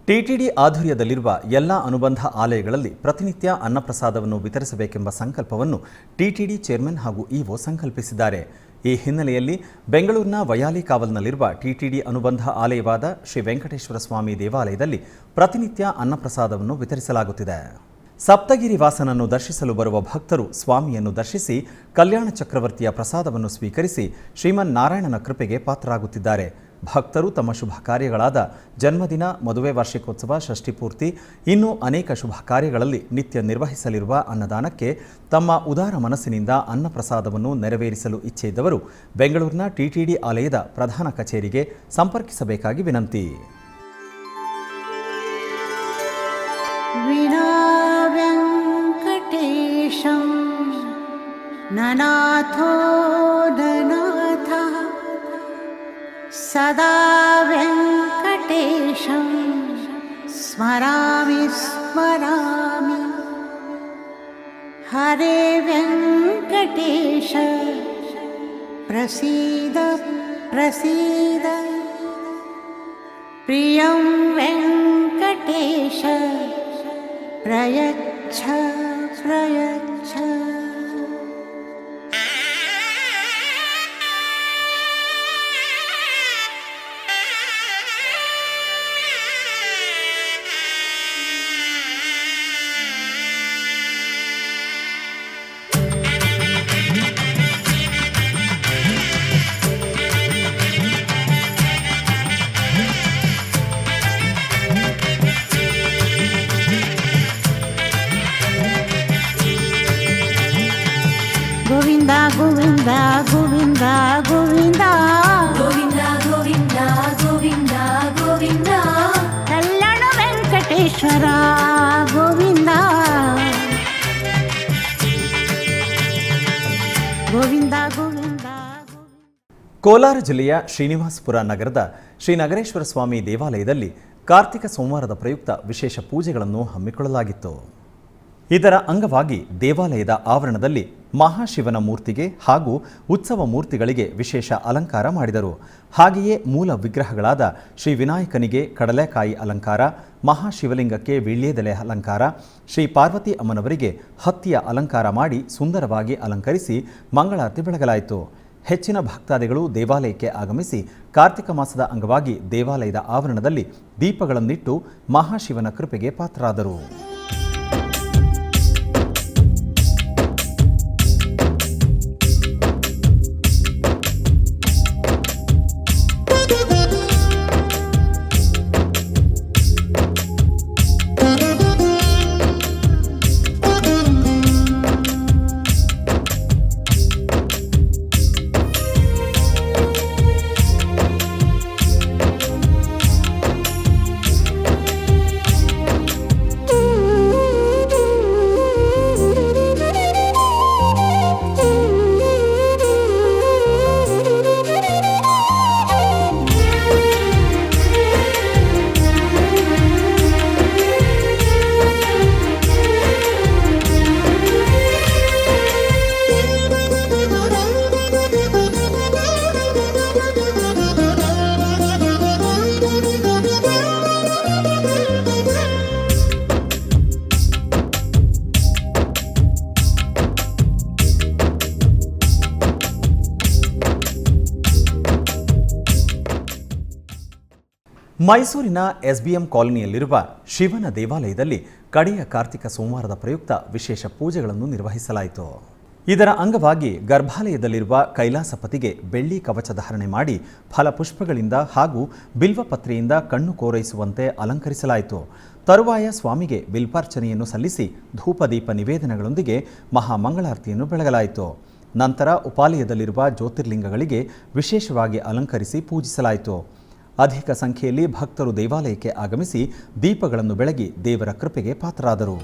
ಟಿಟಿಡಿ ಆಧ್ವರ್ಯದಲ್ಲಿರುವ ಎಲ್ಲ ಅನುಬಂಧ ಆಲಯಗಳಲ್ಲಿ ಪ್ರತಿನಿತ್ಯ ಅನ್ನಪ್ರಸಾದವನ್ನು ವಿತರಿಸಬೇಕೆಂಬ ಸಂಕಲ್ಪವನ್ನು ಟಿಟಿಡಿ ಚೇರ್ಮನ್ ಹಾಗೂ ಇಒ ಸಂಕಲ್ಪಿಸಿದ್ದಾರೆ. ಈ ಹಿನ್ನೆಲೆಯಲ್ಲಿ ಬೆಂಗಳೂರಿನ ವಯಾಲಿ ಕಾವಲ್ನಲ್ಲಿರುವ ಟಿಟಿಡಿ ಅನುಬಂಧ ಆಲಯವಾದ ಶ್ರೀ ವೆಂಕಟೇಶ್ವರ ಸ್ವಾಮಿ ದೇವಾಲಯದಲ್ಲಿ ಪ್ರತಿನಿತ್ಯ ಅನ್ನಪ್ರಸಾದವನ್ನು ವಿತರಿಸಲಾಗುತ್ತಿದೆ. ಸಪ್ತಗಿರಿ ವಾಸನನ್ನು ದರ್ಶಿಸಲು ಬರುವ ಭಕ್ತರು ಸ್ವಾಮಿಯನ್ನು ದರ್ಶಿಸಿ ಕಲ್ಯಾಣ ಚಕ್ರವರ್ತಿಯ ಪ್ರಸಾದವನ್ನು ಸ್ವೀಕರಿಸಿ ಶ್ರೀಮನ್ನಾರಾಯಣನ ಕೃಪೆಗೆ ಪಾತ್ರರಾಗುತ್ತಿದ್ದಾರೆ. ಭಕ್ತರು ತಮ್ಮ ಶುಭ ಕಾರ್ಯಗಳಾದ ಜನ್ಮದಿನ, ಮದುವೆ ವಾರ್ಷಿಕೋತ್ಸವ, ಷಷ್ಠಿಪೂರ್ತಿ, ಇನ್ನೂ ಅನೇಕ ಶುಭ ಕಾರ್ಯಗಳಲ್ಲಿ ನಿತ್ಯ ನಿರ್ವಹಿಸಲಿರುವ ಅನ್ನದಾನಕ್ಕೆ ತಮ್ಮ ಉದಾರ ಮನಸ್ಸಿನಿಂದ ಅನ್ನಪ್ರಸಾದವನ್ನು ನೆರವೇರಿಸಲು ಇಚ್ಛೆ ಇದ್ದವರು ಬೆಂಗಳೂರಿನ ಟಿಟಿಡಿ ಆಲಯದ ಪ್ರಧಾನ ಕಚೇರಿಗೆ ಸಂಪರ್ಕಿಸಬೇಕಾಗಿ ವಿನಂತಿ. ವೆಂಕಟೇಶಂ ನನಾಥೋ ನನಾಥಃ ಸದಾ ವೆಂಕಟೇಶಂ ಸ್ಮರಾಮಿ ಸ್ಮರಾಮಿ. ಹರೇ ವೆಂಕಟೇಶ ಪ್ರಸೀದ ಪ್ರಸೀದ. ಪ್ರಿಯಂ ವೆಂಕಟೇಶ ಪ್ರಯಚ್ಛ ಪ್ರಯಚ್ಛ. ಗೋವಿಂದ ಗೋವಿಂದ ಗೋವಿಂದ ಗೋವಿಂದ ಗೋವಿಂದ ಗೋವಿಂದ ಗೋವಿಂದ ಗೋವಿಂದ ಕಲ್ಯಾಣ ವೆಂಕಟೇಶ್ವರ ಗೋವಿಂದ ಗೋವಿಂದ ಗೋವಿಂದ. ಕೋಲಾರ ಜಿಲ್ಲೆಯ ಶ್ರೀನಿವಾಸಪುರ ನಗರದ ಶ್ರೀ ನಗರೇಶ್ವರ ಸ್ವಾಮಿ ದೇವಾಲಯದಲ್ಲಿ ಕಾರ್ತಿಕ ಸೋಮವಾರದ ಪ್ರಯುಕ್ತ ವಿಶೇಷ ಪೂಜೆಗಳನ್ನು ಹಮ್ಮಿಕೊಳ್ಳಲಾಗಿತ್ತು. ಇದರ ಅಂಗವಾಗಿ ದೇವಾಲಯದ ಆವರಣದಲ್ಲಿ ಮಹಾಶಿವನ ಮೂರ್ತಿಗೆ ಹಾಗೂ ಉತ್ಸವ ಮೂರ್ತಿಗಳಿಗೆ ವಿಶೇಷ ಅಲಂಕಾರ ಮಾಡಿದರು. ಹಾಗೆಯೇ ಮೂಲ ವಿಗ್ರಹಗಳಾದ ಶ್ರೀ ವಿನಾಯಕನಿಗೆ ಕಡಲೆಕಾಯಿ ಅಲಂಕಾರ, ಮಹಾಶಿವಲಿಂಗಕ್ಕೆ ವೀಳ್ಯದೆಲೆ ಅಲಂಕಾರ, ಶ್ರೀ ಪಾರ್ವತಿ ಅಮ್ಮನವರಿಗೆ ಹತ್ತಿಯ ಅಲಂಕಾರ ಮಾಡಿ ಸುಂದರವಾಗಿ ಅಲಂಕರಿಸಿ ಮಂಗಳಾರತಿ ಬೆಳಗಲಾಯಿತು. ಹೆಚ್ಚಿನ ಭಕ್ತಾದಿಗಳು ದೇವಾಲಯಕ್ಕೆ ಆಗಮಿಸಿ ಕಾರ್ತಿಕ ಮಾಸದ ಅಂಗವಾಗಿ ದೇವಾಲಯದ ಆವರಣದಲ್ಲಿ ದೀಪಗಳನ್ನಿಟ್ಟು ಮಹಾಶಿವನ ಕೃಪೆಗೆ ಪಾತ್ರರಾದರು. ಮೈಸೂರಿನ ಎಸ್ಬಿಎಂ ಕಾಲೋನಿಯಲ್ಲಿರುವ ಶಿವನ ದೇವಾಲಯದಲ್ಲಿ ಕಡೆಯ ಕಾರ್ತಿಕ ಸೋಮವಾರದ ಪ್ರಯುಕ್ತ ವಿಶೇಷ ಪೂಜೆಗಳನ್ನು ನಿರ್ವಹಿಸಲಾಯಿತು. ಇದರ ಅಂಗವಾಗಿ ಗರ್ಭಾಲಯದಲ್ಲಿರುವ ಕೈಲಾಸಪತಿಗೆ ಬೆಳ್ಳಿ ಕವಚ ಧಾರಣೆ ಮಾಡಿ ಫಲಪುಷ್ಪಗಳಿಂದ ಹಾಗೂ ಬಿಲ್ವಪತ್ರೆಯಿಂದ ಕಣ್ಣು ಕೋರೈಸುವಂತೆ ಅಲಂಕರಿಸಲಾಯಿತು. ತರುವಾಯ ಸ್ವಾಮಿಗೆ ಬಿಲ್ವಾರ್ಚನೆಯನ್ನು ಸಲ್ಲಿಸಿ ಧೂಪದೀಪ ನಿವೇದನೆಗಳೊಂದಿಗೆ ಮಹಾಮಂಗಳಾರತಿಯನ್ನು ಬೆಳಗಲಾಯಿತು. ನಂತರ ಉಪಾಲಯದಲ್ಲಿರುವ ಜ್ಯೋತಿರ್ಲಿಂಗಗಳಿಗೆ ವಿಶೇಷವಾಗಿ ಅಲಂಕರಿಸಿ ಪೂಜಿಸಲಾಯಿತು. ಅಧಿಕ ಸಂಖ್ಯೆಯಲ್ಲಿ ಭಕ್ತರು ದೇವಾಲಯಕ್ಕೆ ಆಗಮಿಸಿ ದೀಪಗಳನ್ನು ಬೆಳಗಿ ದೇವರ ಕೃಪೆಗೆ ಪಾತ್ರರಾದರು.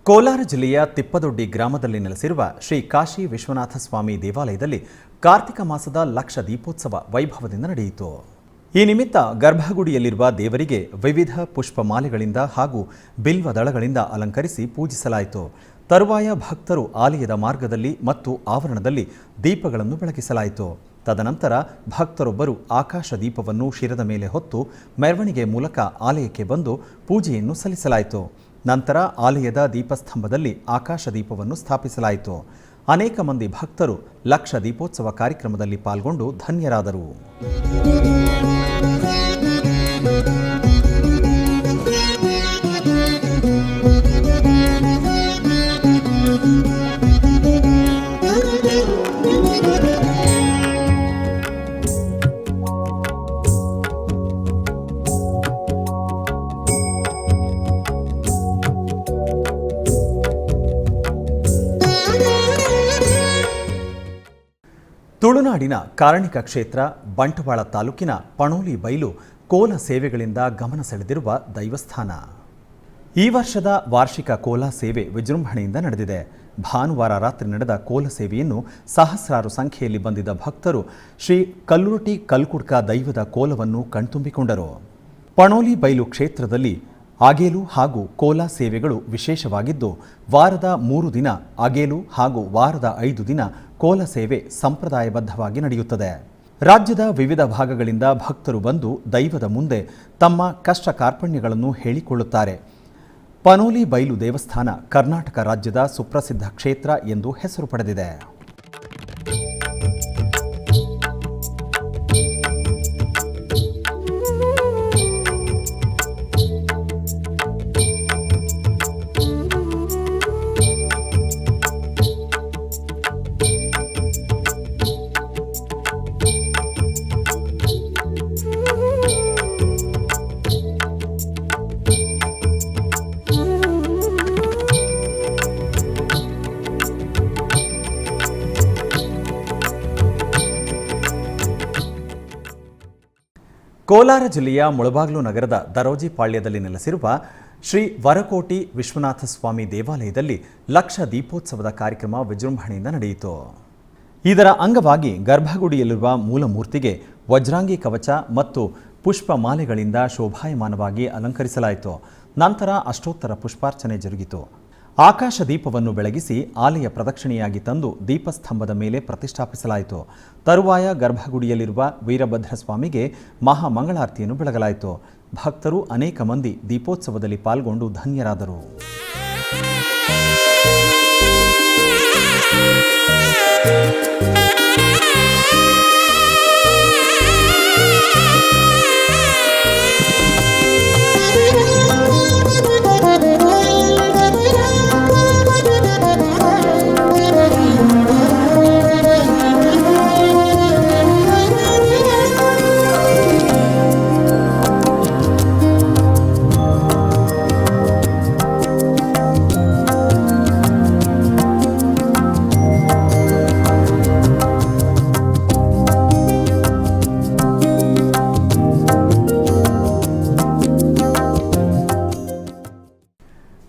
ಕೋಲಾರ ಜಿಲ್ಲೆಯ ತಿಪ್ಪದೊಡ್ಡಿ ಗ್ರಾಮದಲ್ಲಿ ನೆಲೆಸಿರುವ ಶ್ರೀ ಕಾಶಿ ವಿಶ್ವನಾಥ ಸ್ವಾಮಿ ದೇವಾಲಯದಲ್ಲಿ ಕಾರ್ತಿಕ ಮಾಸದ ಲಕ್ಷ ದೀಪೋತ್ಸವ ವೈಭವದಿಂದ ನಡೆಯಿತು. ಈ ನಿಮಿತ್ತ ಗರ್ಭಗುಡಿಯಲ್ಲಿರುವ ದೇವರಿಗೆ ವಿವಿಧ ಪುಷ್ಪಮಾಲೆಗಳಿಂದ ಹಾಗೂ ಬಿಲ್ವ ದಳಗಳಿಂದ ಅಲಂಕರಿಸಿ ಪೂಜಿಸಲಾಯಿತು. ತರುವಾಯ ಭಕ್ತರು ಆಲಯದ ಮಾರ್ಗದಲ್ಲಿ ಮತ್ತು ಆವರಣದಲ್ಲಿ ದೀಪಗಳನ್ನು ಬೆಳಗಿಸಲಾಯಿತು. ತದನಂತರ ಭಕ್ತರೊಬ್ಬರು ಆಕಾಶ ದೀಪವನ್ನು ಶಿರದ ಮೇಲೆ ಹೊತ್ತು ಮೆರವಣಿಗೆ ಮೂಲಕ ಆಲಯಕ್ಕೆ ಬಂದು ಪೂಜೆಯನ್ನು ಸಲ್ಲಿಸಲಾಯಿತು. ನಂತರ ಆಲಯದ ದೀಪಸ್ತಂಭದಲ್ಲಿ ಆಕಾಶ ದೀಪವನ್ನು ಸ್ಥಾಪಿಸಲಾಯಿತು. ಅನೇಕ ಮಂದಿ ಭಕ್ತರು ಲಕ್ಷ ದೀಪೋತ್ಸವ ಕಾರ್ಯಕ್ರಮದಲ್ಲಿ ಪಾಲ್ಗೊಂಡು ಧನ್ಯರಾದರು. ತುಳುನಾಡಿನ ಕಾರಣಿಕ ಕ್ಷೇತ್ರ ಬಂಟ್ವಾಳ ತಾಲೂಕಿನ ಪಣೋಲಿ ಬೈಲು ಕೋಲ ಸೇವೆಗಳಿಂದ ಗಮನ ಸೆಳೆದಿರುವ ದೈವಸ್ಥಾನ. ಈ ವರ್ಷದ ವಾರ್ಷಿಕ ಕೋಲ ಸೇವೆ ವಿಜೃಂಭಣೆಯಿಂದ ನಡೆದಿದೆ. ಭಾನುವಾರ ರಾತ್ರಿ ನಡೆದ ಕೋಲ ಸೇವೆಯನ್ನು ಸಹಸ್ರಾರು ಸಂಖ್ಯೆಯಲ್ಲಿ ಬಂದಿದ್ದ ಭಕ್ತರು ಶ್ರೀ ಕಲ್ಲುರಟಿ ಕಲ್ಕುಡ್ಕ ದೈವದ ಕೋಲವನ್ನು ಕಣ್ತುಂಬಿಕೊಂಡರು. ಪಣೋಲಿ ಬೈಲು ಕ್ಷೇತ್ರದಲ್ಲಿ ಆಗೇಲು ಹಾಗೂ ಕೋಲ ಸೇವೆಗಳು ವಿಶೇಷವಾಗಿದ್ದು, ವಾರದ 3 ದಿನ ಆಗೇಲು ಹಾಗೂ ವಾರದ 5 ದಿನ ಕೋಲ ಸೇವೆ ಸಂಪ್ರದಾಯಬದ್ಧವಾಗಿ ನಡೆಯುತ್ತದೆ. ರಾಜ್ಯದ ವಿವಿಧ ಭಾಗಗಳಿಂದ ಭಕ್ತರು ಬಂದು ದೈವದ ಮುಂದೆ ತಮ್ಮ ಕಷ್ಟ ಕಾರ್ಪಣ್ಯಗಳನ್ನು ಹೇಳಿಕೊಳ್ಳುತ್ತಾರೆ. ಪನೋಲಿ ಬೈಲು ದೇವಸ್ಥಾನ ಕರ್ನಾಟಕ ರಾಜ್ಯದ ಸುಪ್ರಸಿದ್ಧ ಕ್ಷೇತ್ರ ಎಂದು ಹೆಸರು ಪಡೆದಿದೆ. ಕೋಲಾರ ಜಿಲ್ಲೆಯ ಮುಳಬಾಗಿಲು ನಗರದ ದರೋಜಿ ಪಾಳ್ಯದಲ್ಲಿ ನೆಲೆಸಿರುವ ಶ್ರೀ ವರಕೋಟಿ ವಿಶ್ವನಾಥ ಸ್ವಾಮಿ ದೇವಾಲಯದಲ್ಲಿ ಲಕ್ಷ ದೀಪೋತ್ಸವದ ಕಾರ್ಯಕ್ರಮ ವಿಜೃಂಭಣೆಯಿಂದ ನಡೆಯಿತು. ಇದರ ಅಂಗವಾಗಿ ಗರ್ಭಗುಡಿಯಲ್ಲಿರುವ ಮೂಲಮೂರ್ತಿಗೆ ವಜ್ರಾಂಗಿ ಕವಚ ಮತ್ತು ಪುಷ್ಪಮಾಲೆಗಳಿಂದ ಶೋಭಾಯಮಾನವಾಗಿ ಅಲಂಕರಿಸಲಾಯಿತು. ನಂತರ ಅಷ್ಟೋತ್ತರ ಪುಷ್ಪಾರ್ಚನೆ ಜರುಗಿತು. ಆಕಾಶ ದೀಪವನ್ನು ಬೆಳಗಿಸಿ ಆಲಯ ಪ್ರದಕ್ಷಿಣೆಯಾಗಿ ತಂದು ದೀಪಸ್ತಂಭದ ಮೇಲೆ ಪ್ರತಿಷ್ಠಾಪಿಸಲಾಯಿತು. ತರುವಾಯ ಗರ್ಭಗುಡಿಯಲ್ಲಿರುವ ವೀರಭದ್ರ ಸ್ವಾಮಿಗೆ ಮಹಾಮಂಗಳಾರತಿಯನ್ನು ಬೆಳಗಲಾಯಿತು. ಭಕ್ತರು ಅನೇಕ ಮಂದಿ ದೀಪೋತ್ಸವದಲ್ಲಿ ಪಾಲ್ಗೊಂಡು ಧನ್ಯರಾದರು.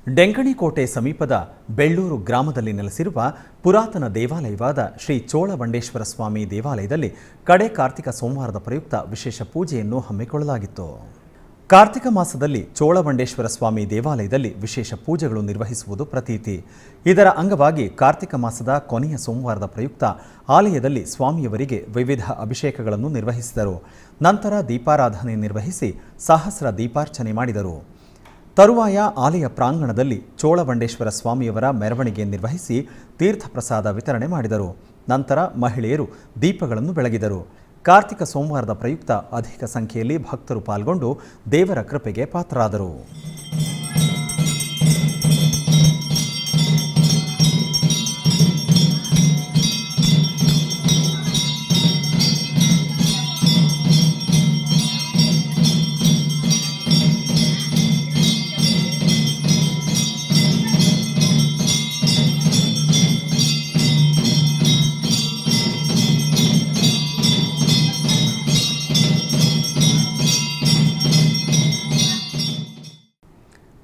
ಡೆಂಕಣಿಕೋಟೆ ಸಮೀಪದ ಬೆಳ್ಳೂರು ಗ್ರಾಮದಲ್ಲಿ ನೆಲೆಸಿರುವ ಪುರಾತನ ದೇವಾಲಯವಾದ ಶ್ರೀ ಚೋಳಬಂಡೇಶ್ವರ ಸ್ವಾಮಿ ದೇವಾಲಯದಲ್ಲಿ ಕಡೆ ಕಾರ್ತಿಕ ಸೋಮವಾರದ ಪ್ರಯುಕ್ತ ವಿಶೇಷ ಪೂಜೆಯನ್ನು ಹಮ್ಮಿಕೊಳ್ಳಲಾಗಿತ್ತು. ಕಾರ್ತಿಕ ಮಾಸದಲ್ಲಿ ಚೋಳಬಂಡೇಶ್ವರ ಸ್ವಾಮಿ ದೇವಾಲಯದಲ್ಲಿ ವಿಶೇಷ ಪೂಜೆಗಳು ನಿರ್ವಹಿಸುವುದು ಪ್ರತೀತಿ. ಇದರ ಅಂಗವಾಗಿ ಕಾರ್ತಿಕ ಮಾಸದ ಕೊನೆಯ ಸೋಮವಾರದ ಪ್ರಯುಕ್ತ ಆಲಯದಲ್ಲಿ ಸ್ವಾಮಿಯವರಿಗೆ ವಿವಿಧ ಅಭಿಷೇಕಗಳನ್ನು ನಿರ್ವಹಿಸಿದರು. ನಂತರ ದೀಪಾರಾಧನೆ ನಿರ್ವಹಿಸಿ ಸಹಸ್ರ ದೀಪಾರ್ಚನೆ ಮಾಡಿದರು. ತರುವಾಯ ಆಲಯ ಪ್ರಾಂಗಣದಲ್ಲಿ ಚೋಳಬಂಡೇಶ್ವರ ಸ್ವಾಮಿಯವರ ಮೆರವಣಿಗೆ ನಿರ್ವಹಿಸಿ ತೀರ್ಥ ಪ್ರಸಾದ ವಿತರಣೆ ಮಾಡಿದರು. ನಂತರ ಮಹಿಳೆಯರು ದೀಪಗಳನ್ನು ಬೆಳಗಿದರು. ಕಾರ್ತಿಕ ಸೋಮವಾರದ ಪ್ರಯುಕ್ತ ಅಧಿಕ ಸಂಖ್ಯೆಯಲ್ಲಿ ಭಕ್ತರು ಪಾಲ್ಗೊಂಡು ದೇವರ ಕೃಪೆಗೆ ಪಾತ್ರರಾದರು.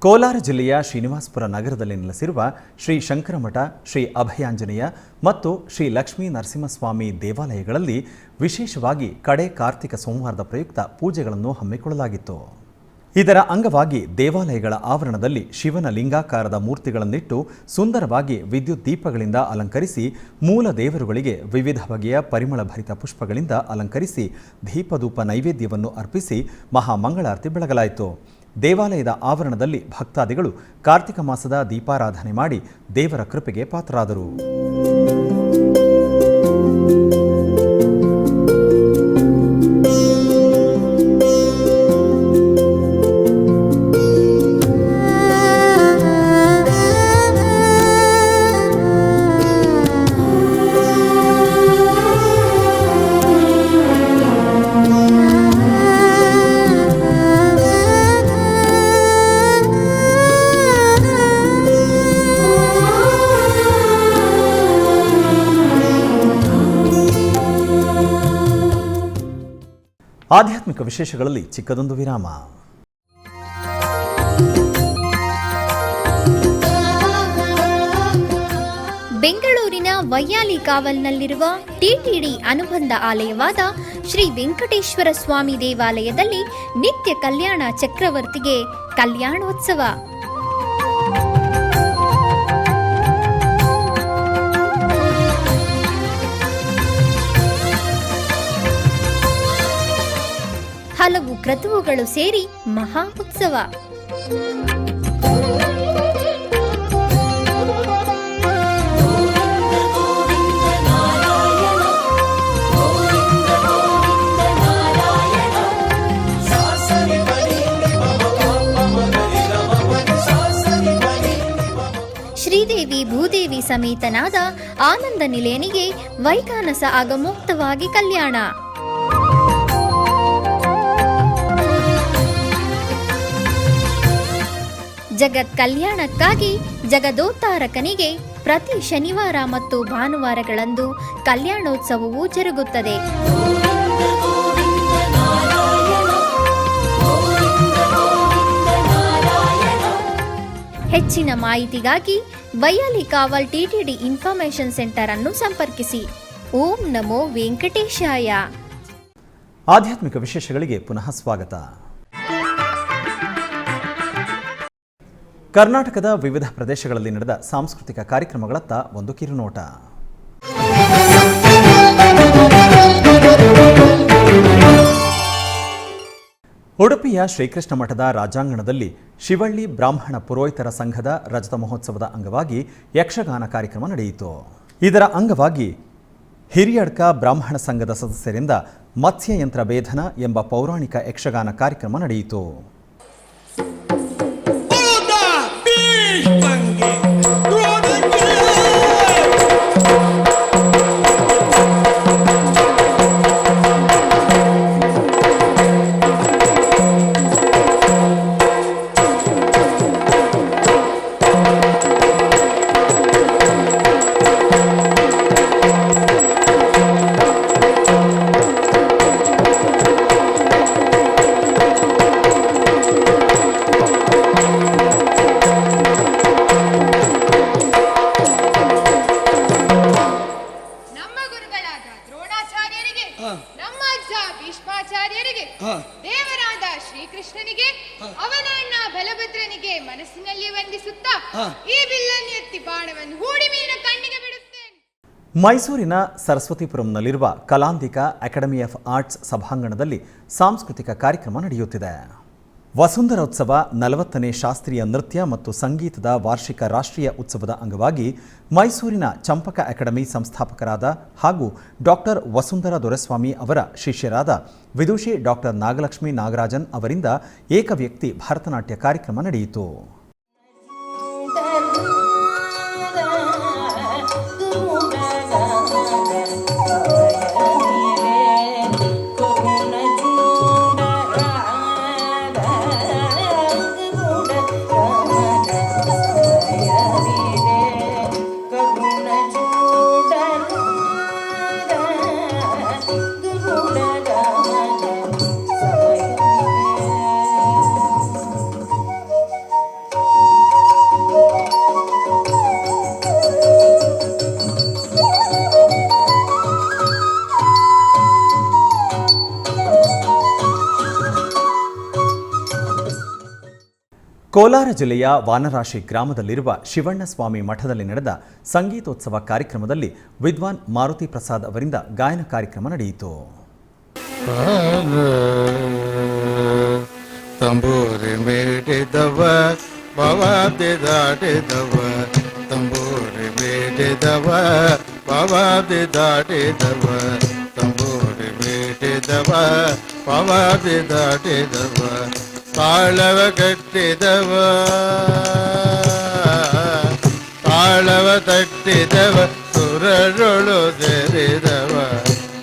ಕೋಲಾರ ಜಿಲ್ಲೆಯ ಶ್ರೀನಿವಾಸಪುರ ನಗರದಲ್ಲಿ ನೆಲೆಸಿರುವ ಶ್ರೀ ಶಂಕರಮಠ, ಶ್ರೀ ಅಭಯಾಂಜನೇಯ ಮತ್ತು ಶ್ರೀ ಲಕ್ಷ್ಮೀ ನರಸಿಂಹಸ್ವಾಮಿ ದೇವಾಲಯಗಳಲ್ಲಿ ವಿಶೇಷವಾಗಿ ಕಡೆ ಕಾರ್ತಿಕ ಸೋಮವಾರದ ಪ್ರಯುಕ್ತ ಪೂಜೆಗಳನ್ನು ಹಮ್ಮಿಕೊಳ್ಳಲಾಗಿತ್ತು. ಇದರ ಅಂಗವಾಗಿ ದೇವಾಲಯಗಳ ಆವರಣದಲ್ಲಿ ಶಿವನ ಲಿಂಗಾಕಾರದ ಮೂರ್ತಿಗಳನ್ನಿಟ್ಟು ಸುಂದರವಾಗಿ ವಿದ್ಯುತ್ ದೀಪಗಳಿಂದ ಅಲಂಕರಿಸಿ ಮೂಲ ದೇವರುಗಳಿಗೆ ವಿವಿಧ ಬಗೆಯ ಪರಿಮಳ ಭರಿತ ಪುಷ್ಪಗಳಿಂದ ಅಲಂಕರಿಸಿ ದೀಪಧೂಪ ನೈವೇದ್ಯವನ್ನು ಅರ್ಪಿಸಿ ಮಹಾಮಂಗಳಾರತಿ ಬೆಳಗಲಾಯಿತು. ದೇವಾಲಯದ ಆವರಣದಲ್ಲಿ ಭಕ್ತಾದಿಗಳು ಕಾರ್ತಿಕ ಮಾಸದ ದೀಪಾರಾಧನೆ ಮಾಡಿ ದೇವರ ಕೃಪೆಗೆ ಪಾತ್ರರಾದರು. ಆಧ್ಯಾತ್ಮಿಕ ವಿಶೇಷಗಳಲ್ಲಿ ಚಿಕ್ಕದೊಂದು ವಿರಾಮ. ಬೆಂಗಳೂರಿನ ವೈಯಾಲಿ ಕಾವಲ್ನಲ್ಲಿರುವ ಟಿಟಿಡಿ ಅನುಬಂಧ ಆಲಯವಾದ ಶ್ರೀ ವೆಂಕಟೇಶ್ವರ ಸ್ವಾಮಿ ದೇವಾಲಯದಲ್ಲಿ ನಿತ್ಯ ಕಲ್ಯಾಣ ಚಕ್ರವರ್ತಿಗೆ ಕಲ್ಯಾಣೋತ್ಸವ. ಹಲವು ಕ್ರತುವುಗಳು ಸೇರಿ ಮಹಾ ಉತ್ಸವ. ಶ್ರೀದೇವಿ ಭೂದೇವಿ ಸಮೇತನಾದ ಆನಂದ ನಿಲಯನಿಗೆ ವೈಖಾನಸ ಆಗಮೋಕ್ತವಾಗಿ ಕಲ್ಯಾಣ. ಜಗತ್ ಕಲ್ಯಾಣಕ್ಕಾಗಿ ಜಗದೋತ್ತಾರಕನಿಗೆ ಪ್ರತಿ ಶನಿವಾರ ಮತ್ತು ಭಾನುವಾರಗಳಂದು ಕಲ್ಯಾಣೋತ್ಸವವು ಜರುಗುತ್ತದೆ. ಹೆಚ್ಚಿನ ಮಾಹಿತಿಗಾಗಿ ವೈಯಾಲಿ ಕಾವಲ್ ಟಿಟಿಡಿ ಇನ್ಫಾರ್ಮೇಶನ್ ಸೆಂಟರ್ ಅನ್ನು ಸಂಪರ್ಕಿಸಿ. ಓಂ ನಮೋ ವೆಂಕಟೇಶಾಯ. ಆಧ್ಯಾತ್ಮಿಕ ವಿಶೇಷಗಳಿಗೆ ಪುನಃ ಸ್ವಾಗತ. ಕರ್ನಾಟಕದ ವಿವಿಧ ಪ್ರದೇಶಗಳಲ್ಲಿ ನಡೆದ ಸಾಂಸ್ಕೃತಿಕ ಕಾರ್ಯಕ್ರಮಗಳತ್ತ ಒಂದು ಕಿರುನೋಟ. ಉಡುಪಿಯ ಶ್ರೀಕೃಷ್ಣ ಮಠದ ರಾಜಾಂಗಣದಲ್ಲಿ ಶಿವಳ್ಳಿ ಬ್ರಾಹ್ಮಣ ಪುರೋಹಿತರ ಸಂಘದ ರಜತ ಮಹೋತ್ಸವದ ಅಂಗವಾಗಿ ಯಕ್ಷಗಾನ ಕಾರ್ಯಕ್ರಮ ನಡೆಯಿತು. ಇದರ ಅಂಗವಾಗಿ ಹಿರಿಯಡ್ಕ ಬ್ರಾಹ್ಮಣ ಸಂಘದ ಸದಸ್ಯರಿಂದ ಮತ್ಸ್ಯಯಂತ್ರ ಭೇದನ ಎಂಬ ಪೌರಾಣಿಕ ಯಕ್ಷಗಾನ ಕಾರ್ಯಕ್ರಮ ನಡೆಯಿತು. ಎನಿಸುತ್ತಾ ಈ ಬಿಲ್ಲನ್ನು ಎತ್ತಿ ಬಾಣವನ್ನು ಹೂಡಿ ಮೀನ ಕಣ್ಣಿಗೆ ಬಿಡುತ್ತೇನೆ. ಮೈಸೂರಿನ ಸರಸ್ವತಿಪುರಂನಲ್ಲಿರುವ ಕಲಾಂಧಿಕ ಅಕಾಡೆಮಿ ಆಫ್ ಆರ್ಟ್ಸ್ ಸಭಾಂಗಣದಲ್ಲಿ ಸಾಂಸ್ಕೃತಿಕ ಕಾರ್ಯಕ್ರಮ ನಡೆಯುತ್ತಿದೆ. ವಸುಂಧರೋತ್ಸವ 40ನೇ ಶಾಸ್ತ್ರೀಯ ನೃತ್ಯ ಮತ್ತು ಸಂಗೀತದ ವಾರ್ಷಿಕ ರಾಷ್ಟ್ರೀಯ ಉತ್ಸವದ ಅಂಗವಾಗಿ ಮೈಸೂರಿನ ಚಂಪಕ ಅಕಾಡೆಮಿ ಸಂಸ್ಥಾಪಕರಾದ ಹಾಗೂ ಡಾಕ್ಟರ್ ವಸುಂಧರಾ ದೊರೆಸ್ವಾಮಿ ಅವರ ಶಿಷ್ಯರಾದ ವಿದುಷಿ ಡಾಕ್ಟರ್ ನಾಗಲಕ್ಷ್ಮಿ ನಾಗರಾಜನ್ ಅವರಿಂದ ಏಕವ್ಯಕ್ತಿ ಭರತನಾಟ್ಯ ಕಾರ್ಯಕ್ರಮ ನಡೆಯಿತು. ಕೋಲಾರ ಜಿಲ್ಲೆಯ ವಾನರಾಶಿ ಗ್ರಾಮದಲ್ಲಿರುವ ಶಿವಣ್ಣಸ್ವಾಮಿ ಮಠದಲ್ಲಿ ನಡೆದ ಸಂಗೀತೋತ್ಸವ ಕಾರ್ಯಕ್ರಮದಲ್ಲಿ ವಿದ್ವಾನ್ ಮಾರುತಿ ಪ್ರಸಾದ್ ಅವರಿಂದ ಗಾಯನ ಕಾರ್ಯಕ್ರಮ ನಡೆಯಿತು. ತಂಬೂರಿ ಮೇಟಿದವ ಪವಾಬ್ದಿ ದಾಟಿದವ, ತಂಬೂರಿ ಮೇಟಿದವ ಪವಾಬ್ದಿ ದಾಟಿದವ, ತಂಬೂರಿ ಮೇಟಿದವ ಪವಾಬ್ದಿ ದಾಟಿದವ, ತಾಳವ ಕಟ್ಟಿದವ ತಾಳವ ತಟ್ಟಿದವ ಸುರರೊಳು ಸೇರಿದವ,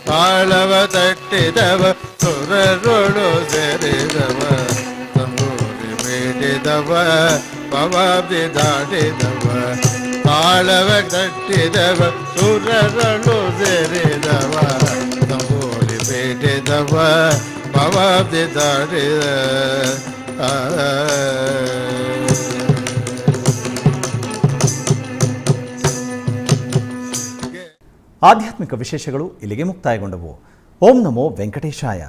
ತಾಳವ ತಟ್ಟಿದವ ಸುರರೊಳು ಸೇರಿದವ, ತಂಬೂರಿ ಮೇಟಿದವ ಪವಾಬ್ದಿ ದಾಟಿದವ, ತಾಳವ ತಟ್ಟಿದವ ಸುರರೊಳು ಸೇರಿದವ, ತಂಬೂರಿ ಮೇಟಿದವ ಪವಾಬ್ದಿ ದಾಟಿದ. ಆಧ್ಯಾತ್ಮಿಕ ವಿಶೇಷಗಳು ಇಲ್ಲಿಗೆ ಮುಕ್ತಾಯಗೊಂಡವು. ಓಂ ನಮೋ ವೆಂಕಟೇಶಾಯ.